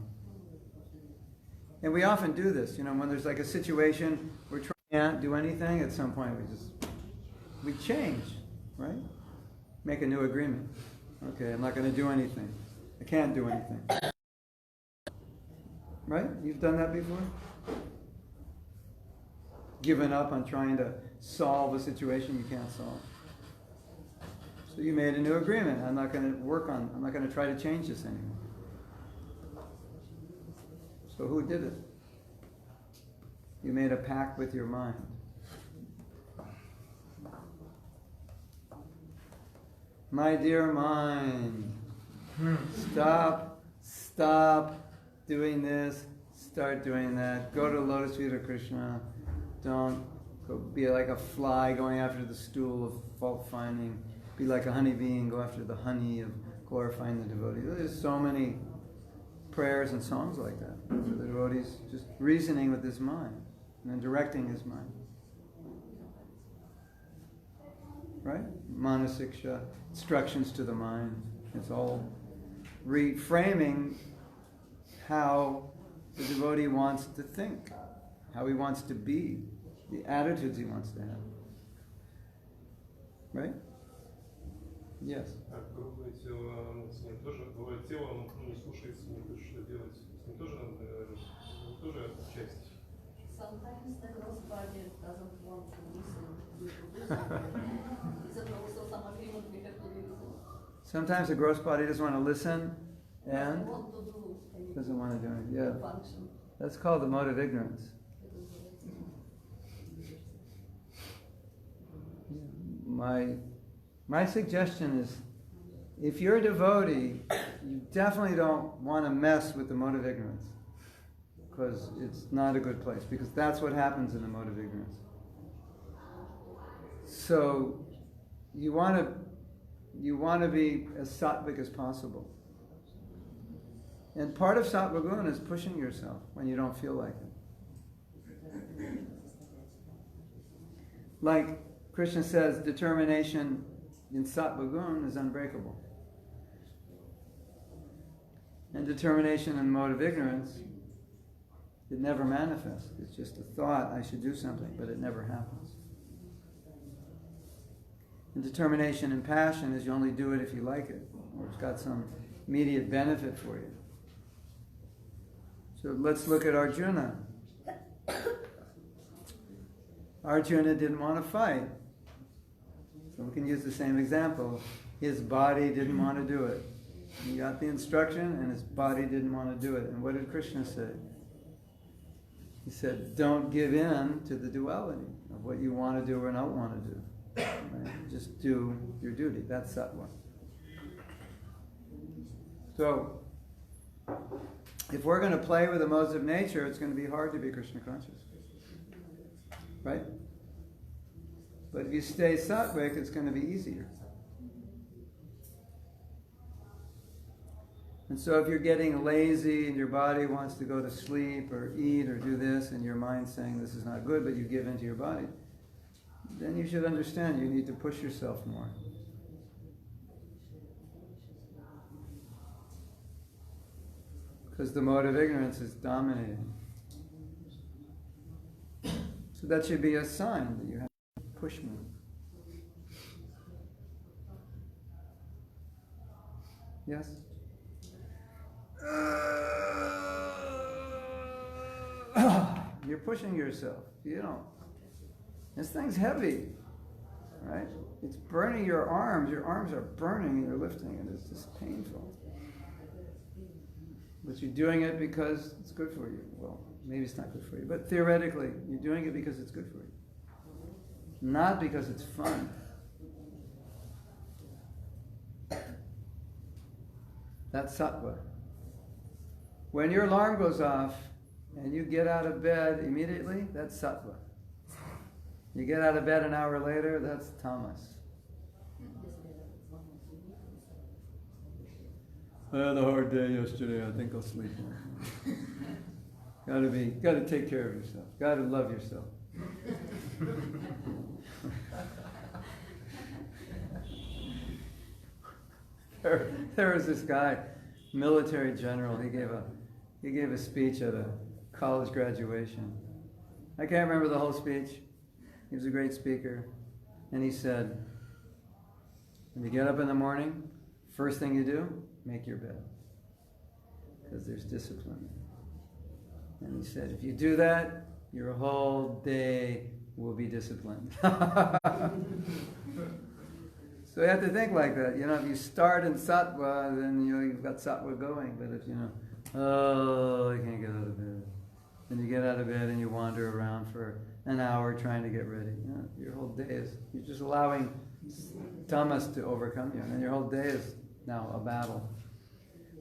And we often do this, when there's like a situation, we're trying can't do anything, at some point we change, right? Make a new agreement. Okay, I'm not going to do anything. I can't do anything. Right? You've done that before? Given up on trying to solve a situation you can't solve. So you made a new agreement. I'm not going to try to change this anymore. So who did it? You made a pact with your mind. My dear mind, stop doing this, start doing that. Go to the lotus feet of Krishna. Don't go be like a fly going after the stool of fault finding. Be like a honeybee and go after the honey of glorifying the devotee. There's so many prayers and songs like that for the devotees, just reasoning with his mind and then directing his mind. Right? Manasiksha, instructions to the mind. It's all reframing how the devotee wants to think, how he wants to be, the attitudes he wants to have. Right? Yes. Грубое тело, с ним тоже, бывает тело, оно не слушается, не хочет что делать. С ним тоже надо договориться. Тоже часть. Sometimes the gross body doesn't want to listen to do something. Is it also some agreement we have to do with it? Sometimes the gross body doesn't want to listen and Doesn't want to do any doesn't want to do it. Yeah. function. That's called the mode of ignorance. My suggestion is, if you're a devotee, you definitely don't want to mess with the mode of ignorance, because it's not a good place, because that's what happens in the mode of ignorance. So you want to be as sattvic as possible. And part of sattva guna is pushing yourself when you don't feel like it. Like Krishna says, determination in sattva guna is unbreakable. And determination in the mode of ignorance, it never manifests. It's just a thought, I should do something, but it never happens. And determination and passion is you only do it if you like it, or it's got some immediate benefit for you. So let's look at Arjuna. Arjuna didn't want to fight. So we can use the same example. His body didn't want to do it. He got the instruction and his body didn't want to do it. And what did Krishna say? He said, don't give in to the duality of what you want to do or not want to do. Right? Just do your duty. That's sattva. So, if we're going to play with the modes of nature, it's going to be hard to be Krishna conscious. Right? But if you stay sattvic, it's going to be easier. And so if you're getting lazy and your body wants to go to sleep or eat or do this, and your mind's saying this is not good, but you give in to your body, then you should understand you need to push yourself more. Because the mode of ignorance is dominating. So that should be a sign that you have to push more. Yes? You're pushing yourself. You don't. This thing's heavy, right? It's burning your arms. Your arms are burning and you're lifting it. It's just painful. But you're doing it because it's good for you. Well, maybe it's not good for you, but theoretically, you're doing it because it's good for you. Not because it's fun. That's sattva. When your alarm goes off and you get out of bed immediately, that's sattva. You get out of bed an hour later, that's tamas. I had a hard day yesterday, I think I'll sleep now. Gotta take care of yourself. Gotta love yourself. There was this guy, military general, he gave a speech at a college graduation. I can't remember the whole speech. He was a great speaker. And he said, when you get up in the morning, first thing you do, make your bed. Because there's discipline. And he said, if you do that, your whole day will be disciplined. So you have to think like that. You know, if you start in sattva, then you've got sattva going. But if I can't get out of bed. Then you get out of bed and you wander around for an hour trying to get ready. Your whole day is, you're just allowing tamas to overcome you. And your whole day is now a battle.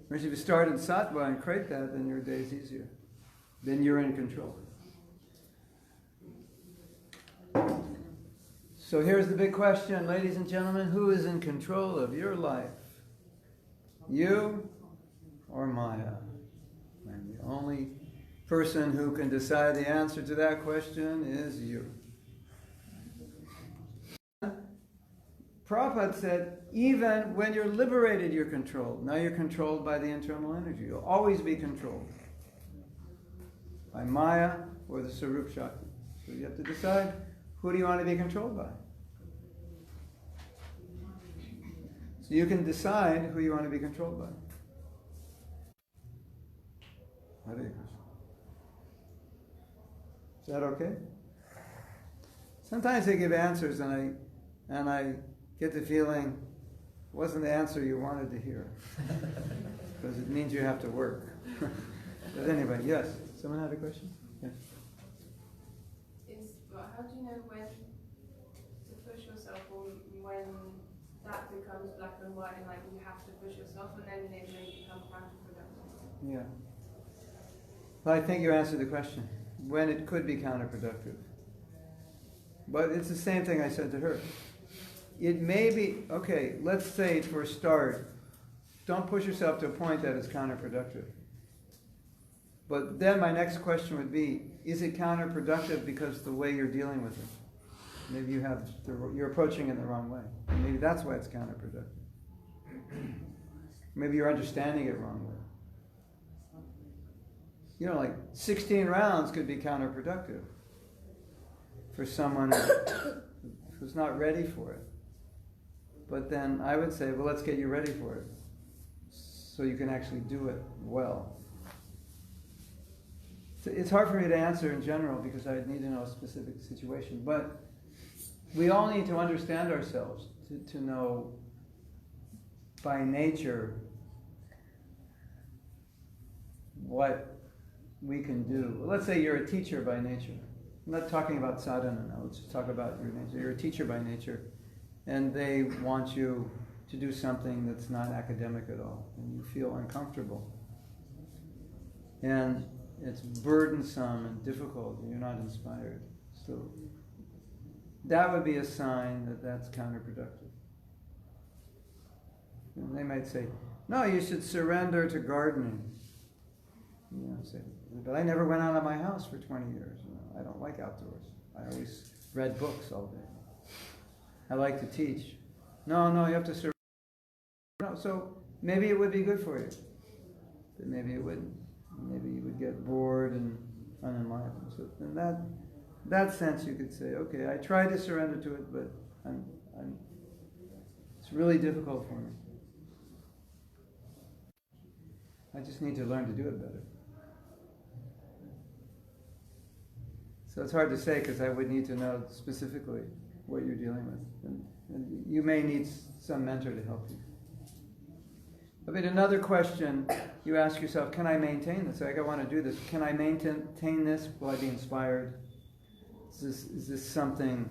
Whereas if you start in sattva and create that, then your day is easier. Then you're in control. So here's the big question, ladies and gentlemen. Who is in control of your life? You or Maya? And the only person who can decide the answer to that question is you. Prabhupada said, even when you're liberated, you're controlled. Now you're controlled by the internal energy. You'll always be controlled by Maya or the Sarup Shakti. So you have to decide, who do you want to be controlled by? So you can decide who you want to be controlled by. Hare Krishna. Is that okay? Sometimes they give answers and I get the feeling it wasn't the answer you wanted to hear. Because it means you have to work. But anyway, yes. Someone had a question? Yes. How do you know when to push yourself, or when that becomes black and white and like you have to push yourself and then it may become counterproductive? Yeah. Well, I think you answered the question. When it could be counterproductive. But it's the same thing I said to her. It may be, okay, let's say for a start, don't push yourself to a point that is counterproductive. But then my next question would be, is it counterproductive because the way you're dealing with it? Maybe you're approaching it the wrong way. Maybe that's why it's counterproductive. Maybe you're understanding it wrong way. Like 16 rounds could be counterproductive for someone who's not ready for it. But then I would say, well, let's get you ready for it so you can actually do it well. So it's hard for me to answer in general because I need to know a specific situation. But we all need to understand ourselves to know by nature what we can do. Let's say you're a teacher by nature. I'm not talking about sadhana now. Let's just talk about your nature. You're a teacher by nature, and they want you to do something that's not academic at all, and you feel uncomfortable. And it's burdensome and difficult, and you're not inspired. So that would be a sign that that's counterproductive. And they might say, no, you should surrender to gardening. Say, but I never went out of my house for 20 years. I don't like outdoors. I always read books all day. I like to teach. No, you have to surrender. No, so maybe it would be good for you. But maybe it wouldn't. Maybe you would get bored and unenlightened. So in that sense you could say, okay, I tried to surrender to it, but it's really difficult for me. I just need to learn to do it better. So it's hard to say because I would need to know specifically what you're dealing with. And you may need some mentor to help you. I mean, another question you ask yourself, can I maintain this? Like, I want to do this. Can I maintain this? Will I be inspired? Is this something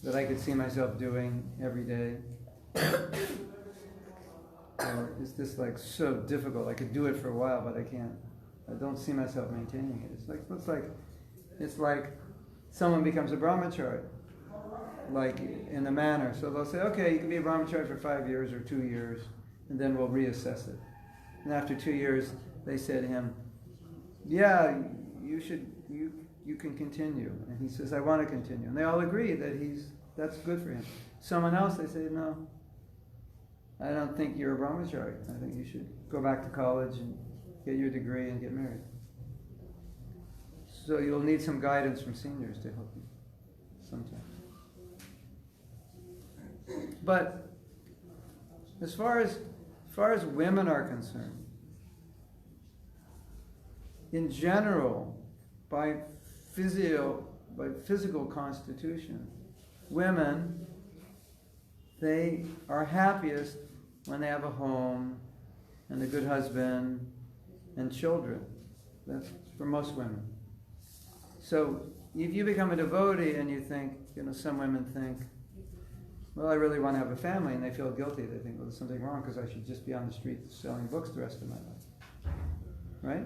that I could see myself doing every day? Or is this like so difficult? I could do it for a while, but I can't. I don't see myself maintaining it. It's like someone becomes a brahmachari, like in a manner. So they'll say, okay, you can be a brahmachari for 5 years or 2 years, and then we'll reassess it. And after 2 years, they say to him, yeah, you can continue. And he says, I want to continue. And they all agree that that's good for him. Someone else, they say, no, I don't think you're a brahmachari. I think you should go back to college and get your degree and get married. So you'll need some guidance from seniors to help you sometimes. But as far as women are concerned, in general, by physical constitution, women, they are happiest when they have a home and a good husband and children. That's for most women. So if you become a devotee and you think, some women think, well, I really want to have a family, and they feel guilty. They think, well, there's something wrong because I should just be on the street selling books the rest of my life. Right?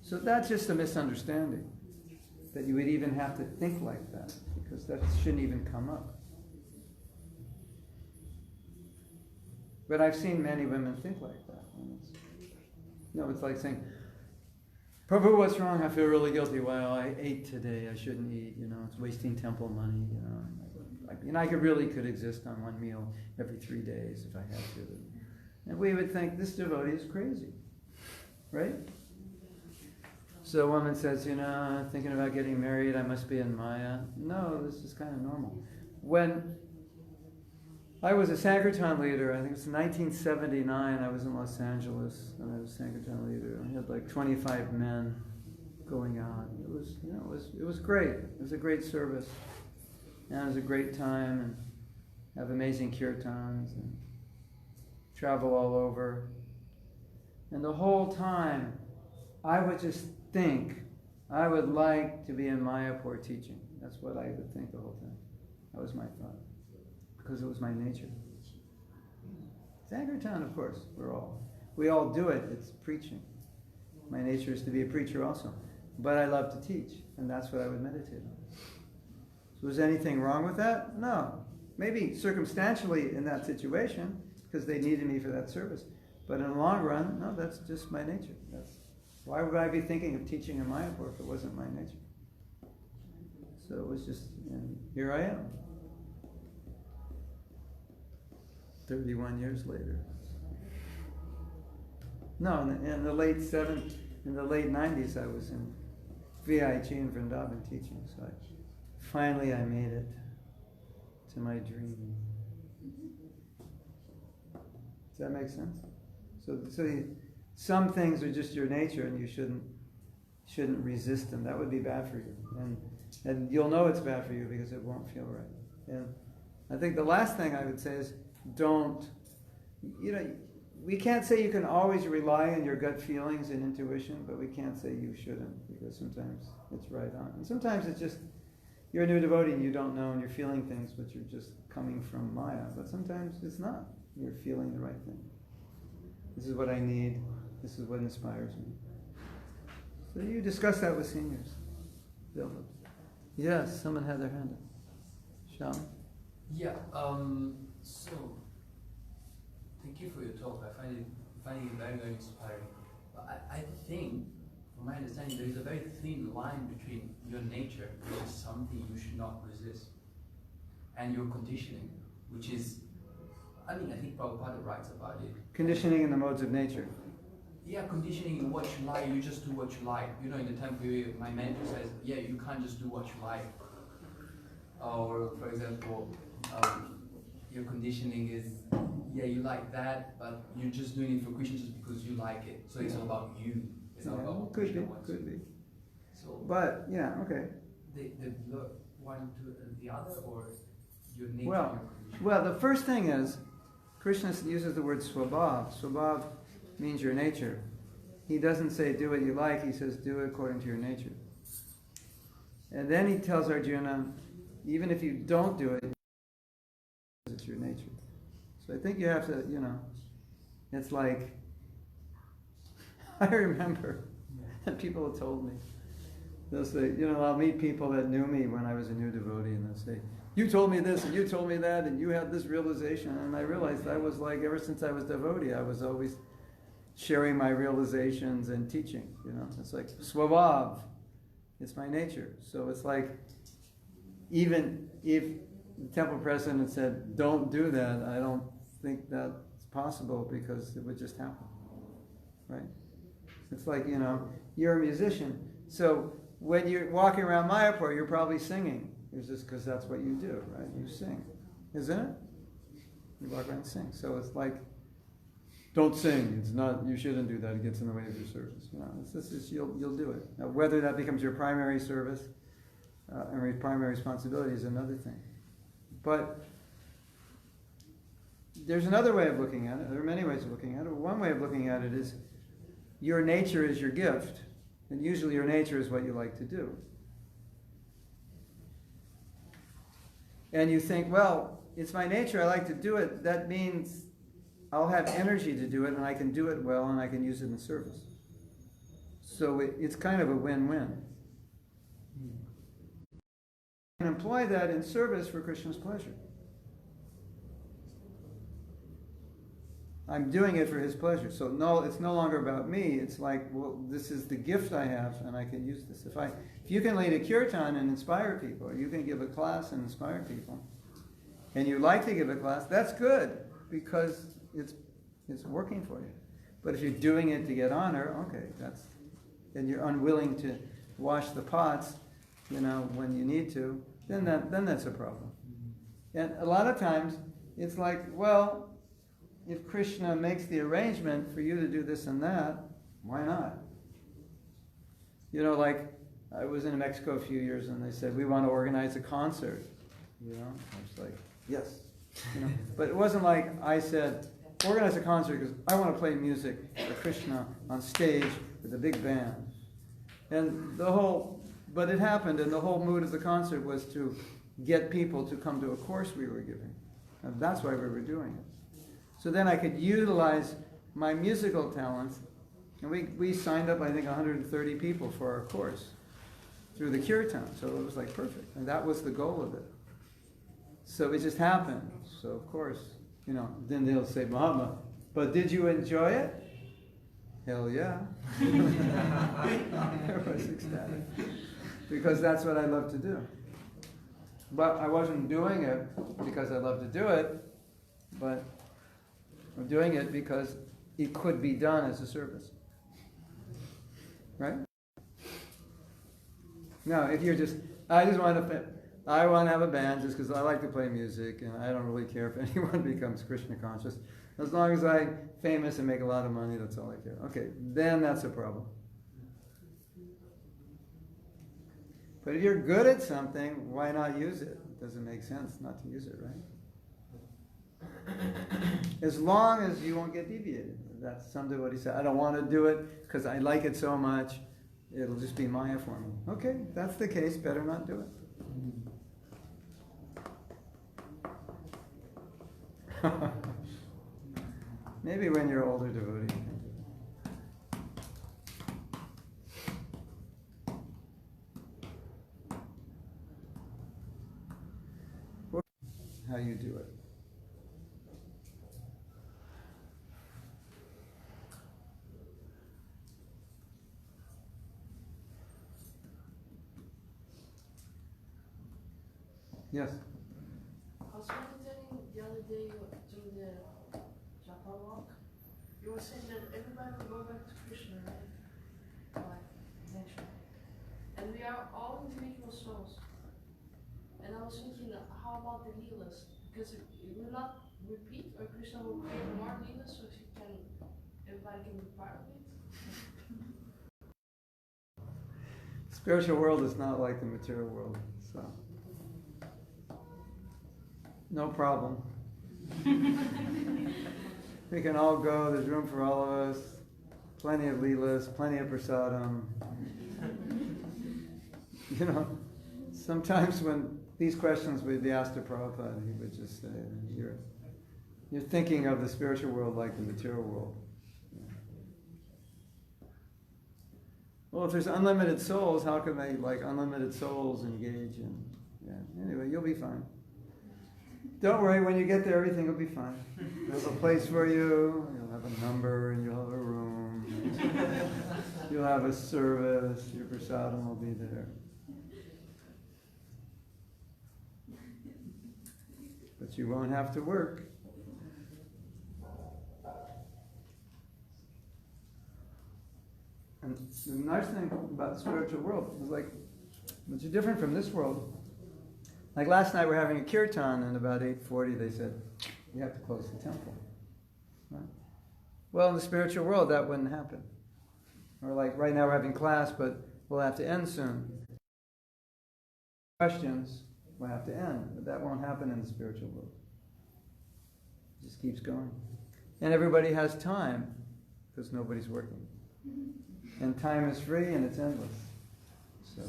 So that's just a misunderstanding, that you would even have to think like that, because that shouldn't even come up. But I've seen many women think like that. It's like saying, Prabhu, what's wrong? I feel really guilty. Well, I ate today. I shouldn't eat. It's wasting temple money. I could exist on one meal every 3 days if I had to. And we would think this devotee is crazy, right? So a woman says, thinking about getting married, I must be in Maya. No, this is kind of normal. When I was a Sankirtan leader, I think it was 1979, I was in Los Angeles, and I was Sankirtan leader. I had like 25 men going out. It was great. It was a great service. And it was a great time, and have amazing kirtans, and travel all over. And the whole time, I would just think, I would like to be in Mayapur teaching. That's what I would think the whole time. That was my thought. Because it was my nature. Sankirtan, of course, we all do it. It's preaching. My nature is to be a preacher also. But I love to teach, and that's what I would meditate on. So was anything wrong with that? No. Maybe circumstantially in that situation, because they needed me for that service. But in the long run, no, that's just my nature. Why would I be thinking of teaching in Mayapur if it wasn't my nature? So it was just, and here I am. 31 years later. No, in the late 90s, I was in VIG in Vrindavan teaching. So finally I made it to my dream. Does that make sense? So some things are just your nature, and you shouldn't resist them. That would be bad for you, and you'll know it's bad for you because it won't feel right. And I think the last thing I would say is, we can't say you can always rely on your gut feelings and intuition, but we can't say you shouldn't, because sometimes it's right on. And sometimes it's just, you're a new devotee and you don't know, and you're feeling things which are just coming from Maya, but sometimes it's not. You're feeling the right thing. This is what I need. This is what inspires me. So you discuss that with seniors. Yes, someone had their hand up. Sham? Yeah, so thank you for your talk. I find it very, very inspiring. But I think, from my understanding, there is a very thin line between your nature, which is something you should not resist, and your conditioning, which is, I think Prabhupada writes about it. Conditioning in the modes of nature. Yeah, conditioning in what you like, you just do what you like. In the temple, my mentor says, yeah, you can't just do what you like. Or, for example, your conditioning is, yeah, you like that, but you're just doing it for Krishna just because you like it. So it's all about you. It's not about what Krishna wants. Could be. So, but, yeah, okay. The one to the other, or your nature, your conditioning? Well, the first thing is, Krishna uses the word swabhav. Swabhav means your nature. He doesn't say do what you like, he says do it according to your nature. And then he tells Arjuna, even if you don't do it, it's your nature. So I think you have to, it's like, I remember, and people have told me, they'll say, I'll meet people that knew me when I was a new devotee, and they'll say, you told me this, and you told me that, and you had this realization. And I realized I was like, ever since I was devotee, I was always sharing my realizations and teaching, It's like, swabhav, it's my nature. So it's like, even if the temple president said, don't do that, I don't think that's possible, because it would just happen, right? It's like, you're a musician. So when you're walking around Mayapur, you're probably singing. It's just because that's what you do, right? You sing, isn't it? You walk around and sing. So it's like, don't sing. It's not. You shouldn't do that. It gets in the way of your service. You know, you'll do it. Now, whether that becomes your primary service and your primary responsibility is another thing. But there's another way of looking at it. There are many ways of looking at it. One way of looking at it is your nature is your gift, and usually your nature is what you like to do. And you think, well, it's my nature, I like to do it. That means I'll have energy to do it, and I can do it well, and I can use it in service. So it's kind of a win-win. You can employ that in service for Krishna's pleasure. I'm doing it for his pleasure. So no, it's no longer about me. It's like, well, this is the gift I have, and I can use this. If you can lead a kirtan and inspire people, or you can give a class and inspire people, and you like to give a class, that's good, because it's working for you. But if you're doing it to get honor, okay, and you're unwilling to wash the pots, when you need to, then that's a problem. And a lot of times, it's like, well, if Krishna makes the arrangement for you to do this and that, why not? Like I was in Mexico a few years and they said, we want to organize a concert. I was like, yes. But it wasn't like I said, organize a concert because I want to play music for Krishna on stage with a big band. But it happened, and the whole mood of the concert was to get people to come to a course we were giving. And that's why we were doing it. So then I could utilize my musical talents, and we signed up, I think, 130 people for our course through the kirtan. So it was like perfect, and that was the goal of it. So it just happened. So of course, then they'll say, Mahatma, but did you enjoy it? Hell yeah. I was ecstatic. Because that's what I love to do. But I wasn't doing it because I love to do it, but I'm doing it because it could be done as a service. Right? Now, if you're I want to have a band just because I like to play music and I don't really care if anyone becomes Krishna conscious. As long as I'm famous and make a lot of money, that's all I care. Okay, then that's a problem. But if you're good at something, why not use it? It doesn't make sense not to use it, right? As long as you won't get deviated. That's some devotee said, I don't want to do it because I like it so much, it'll just be Maya for me. Okay, if that's the case, better not do it. Maybe when you're older devotee, you can do it. How you do it. Yes. I was meditating the other day during the Japan walk. You were saying that everybody will go back to Krishna, right? Like, eventually. And we are all individual souls. And I was thinking, how about the Leelas? Because it will not repeat, or Krishna will create more Leelas so everybody can be part of it? Spiritual world is not like the material world, so no problem. We can all go, there's room for all of us, plenty of leelas, plenty of prasadam. Sometimes when these questions would be asked to Prabhupada, he would just say, you're thinking of the spiritual world like the material world. Well, if there's unlimited souls, how can they, like unlimited souls, engage in? Yeah. Anyway, you'll be fine. Don't worry, when you get there, everything will be fine. There's a place for you, you'll have a number, and you'll have a room. You'll have a service, your prasadam will be there. But you won't have to work. And The nice thing about the spiritual world is like, it's different from this world. Like last night we're having a kirtan, and about 8:40 they said, you have to close the temple. Right? Well, in the spiritual world that wouldn't happen. Or like right now we're having class, but we'll have to end soon. Questions will have to end, but that won't happen in the spiritual world. It just keeps going. And everybody has time, because nobody's working. And time is free and it's endless. So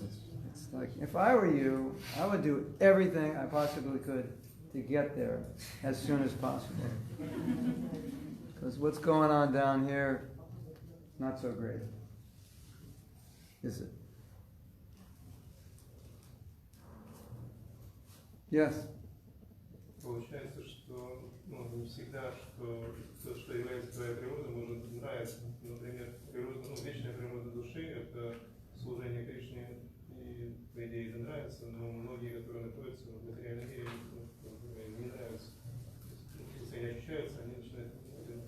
it's like, if I were you, I would do everything I possibly could to get there as soon as possible. Because what's going on down here, not so great. Is it? Yes? Получается, что не всегда, что то, что является твоей природой, может нравиться. Например, природа, вечная природа души — это служение Кришне, и, по идее, это нравится, но многие, которые находятся в материальном мире, не нравится. Если они ощущаются, они начинают делать.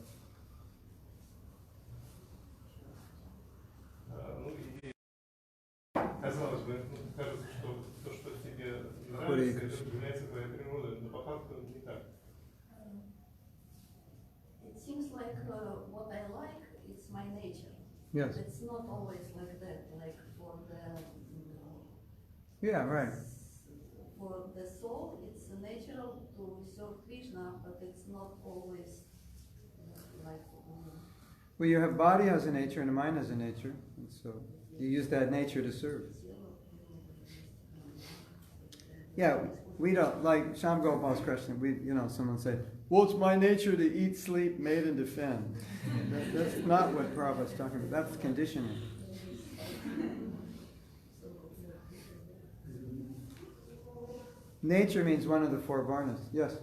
И казалось бы, кажется, что то, что тебе нравится, это является твоей природой, но по факту не так. It seems like what I like, it's my nature. Yes. It's not always like that, like for the... Yeah, right. For the soul, it's natural to serve Krishna, but it's not always like... Well, your body has a nature and the mind has a nature, and so you use that nature to serve. Yeah, we don't, like Sham Gopal's question, someone said, well, it's my nature to eat, sleep, mate, and defend. That's not what Prabhupada's talking about. That's conditioning. Nature means one of the four varnas. Yes?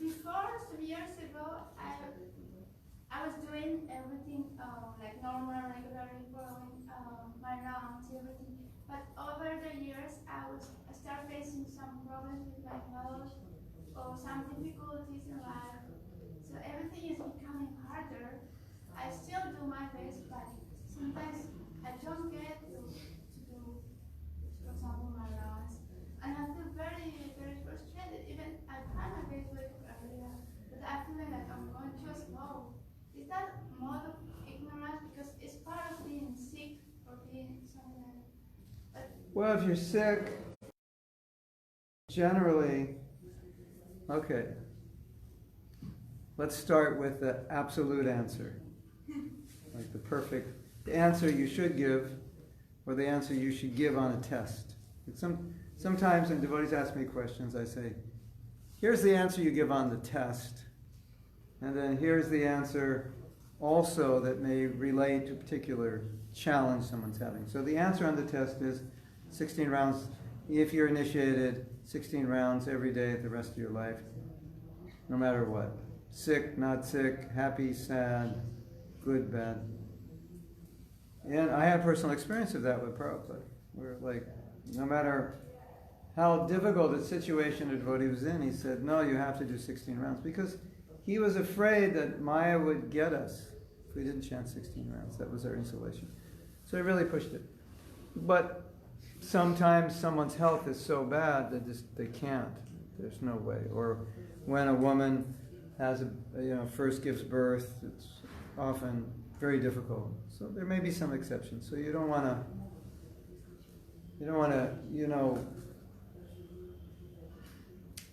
Before, some years ago, I was doing everything like normal, regularly, following my rounds, everything. But over the years, I started facing some problems with my health or some difficulties in life. So everything is becoming harder. I still do my best, but sometimes I don't get to do, for example, my rounds. And I feel very, very frustrated. Even I try my best to wake up earlier, but I feel like I'm going too slow. Is that mode of ignorance? Because it's part of being sick or being something like that. Well, if you're sick, generally, okay, let's start with the absolute answer. Like the answer you should give, or the answer you should give on a test. Sometimes when devotees ask me questions, I say, here's the answer you give on the test, and then here's the answer also that may relate to a particular challenge someone's having. So the answer on the test is 16 rounds, if you're initiated, 16 rounds every day the rest of your life, no matter what. Sick, not sick, happy, sad, good, bad. And I had personal experience of that with Prabhupada, where like, no matter how difficult a situation a devotee was in, he said, no, you have to do 16 rounds, because he was afraid that Maya would get us if we didn't chant 16 rounds. That was our insulation. So he really pushed it. But sometimes someone's health is so bad that they can't. There's no way. Or when a woman has first gives birth, it's often very difficult. So there may be some exceptions. So you don't want to,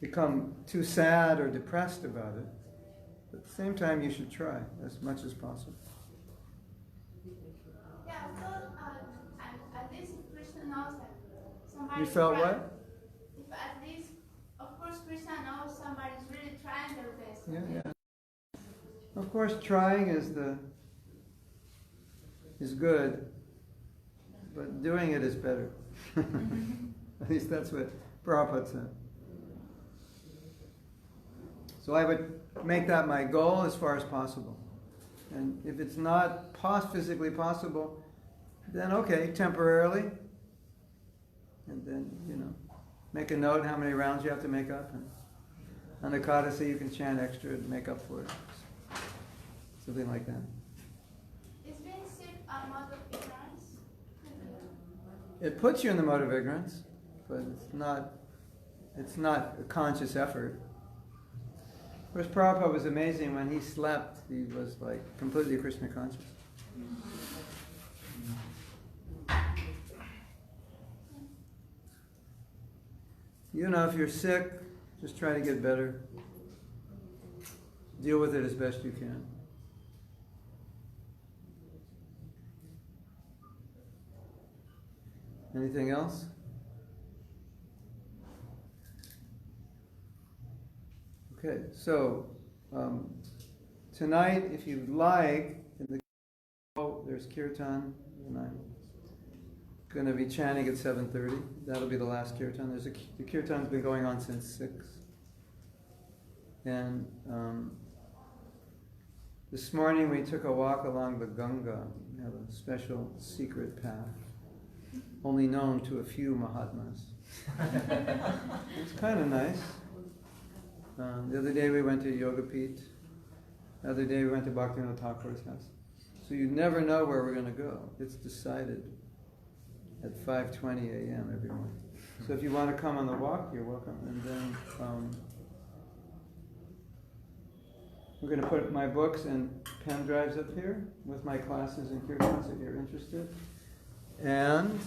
become too sad or depressed about it. But at the same time, you should try as much as possible. Yeah, I felt at least if Krishna knows that somebody's You felt trying, what? If at least, of course, Krishna knows somebody's really trying their best. Yeah. Of course, trying is good, but doing it is better. At least that's what Prabhupada said. So I would make that my goal as far as possible. And if it's not physically possible, then okay, temporarily. And then, make a note how many rounds you have to make up. And On the Kadasi you can chant extra to make up for it. Something like that. Is being sick a mode of ignorance? It puts you in the mode of ignorance, but it's not a conscious effort. Of course, Prabhupada was amazing. When he slept, he was like completely Krishna conscious. You know, if you're sick, just try to get better. Deal with it as best you can. Anything else? Okay, so tonight, if you'd like, there's kirtan, and I'm going to be chanting at 7:30. That'll be the last kirtan. The kirtan's been going on since 6. And this morning we took a walk along the Ganga. We have a special secret path, only known to a few Mahatmas. It's kind of nice. The other day we went to Yogapeeth. The other day we went to Bhaktivinoda Thakur's house. So you never know where we're going to go. It's decided at 5:20 a.m. every morning. So if you want to come on the walk, you're welcome. And then we're going to put my books and pen drives up here with my classes and kirtans if you're interested. And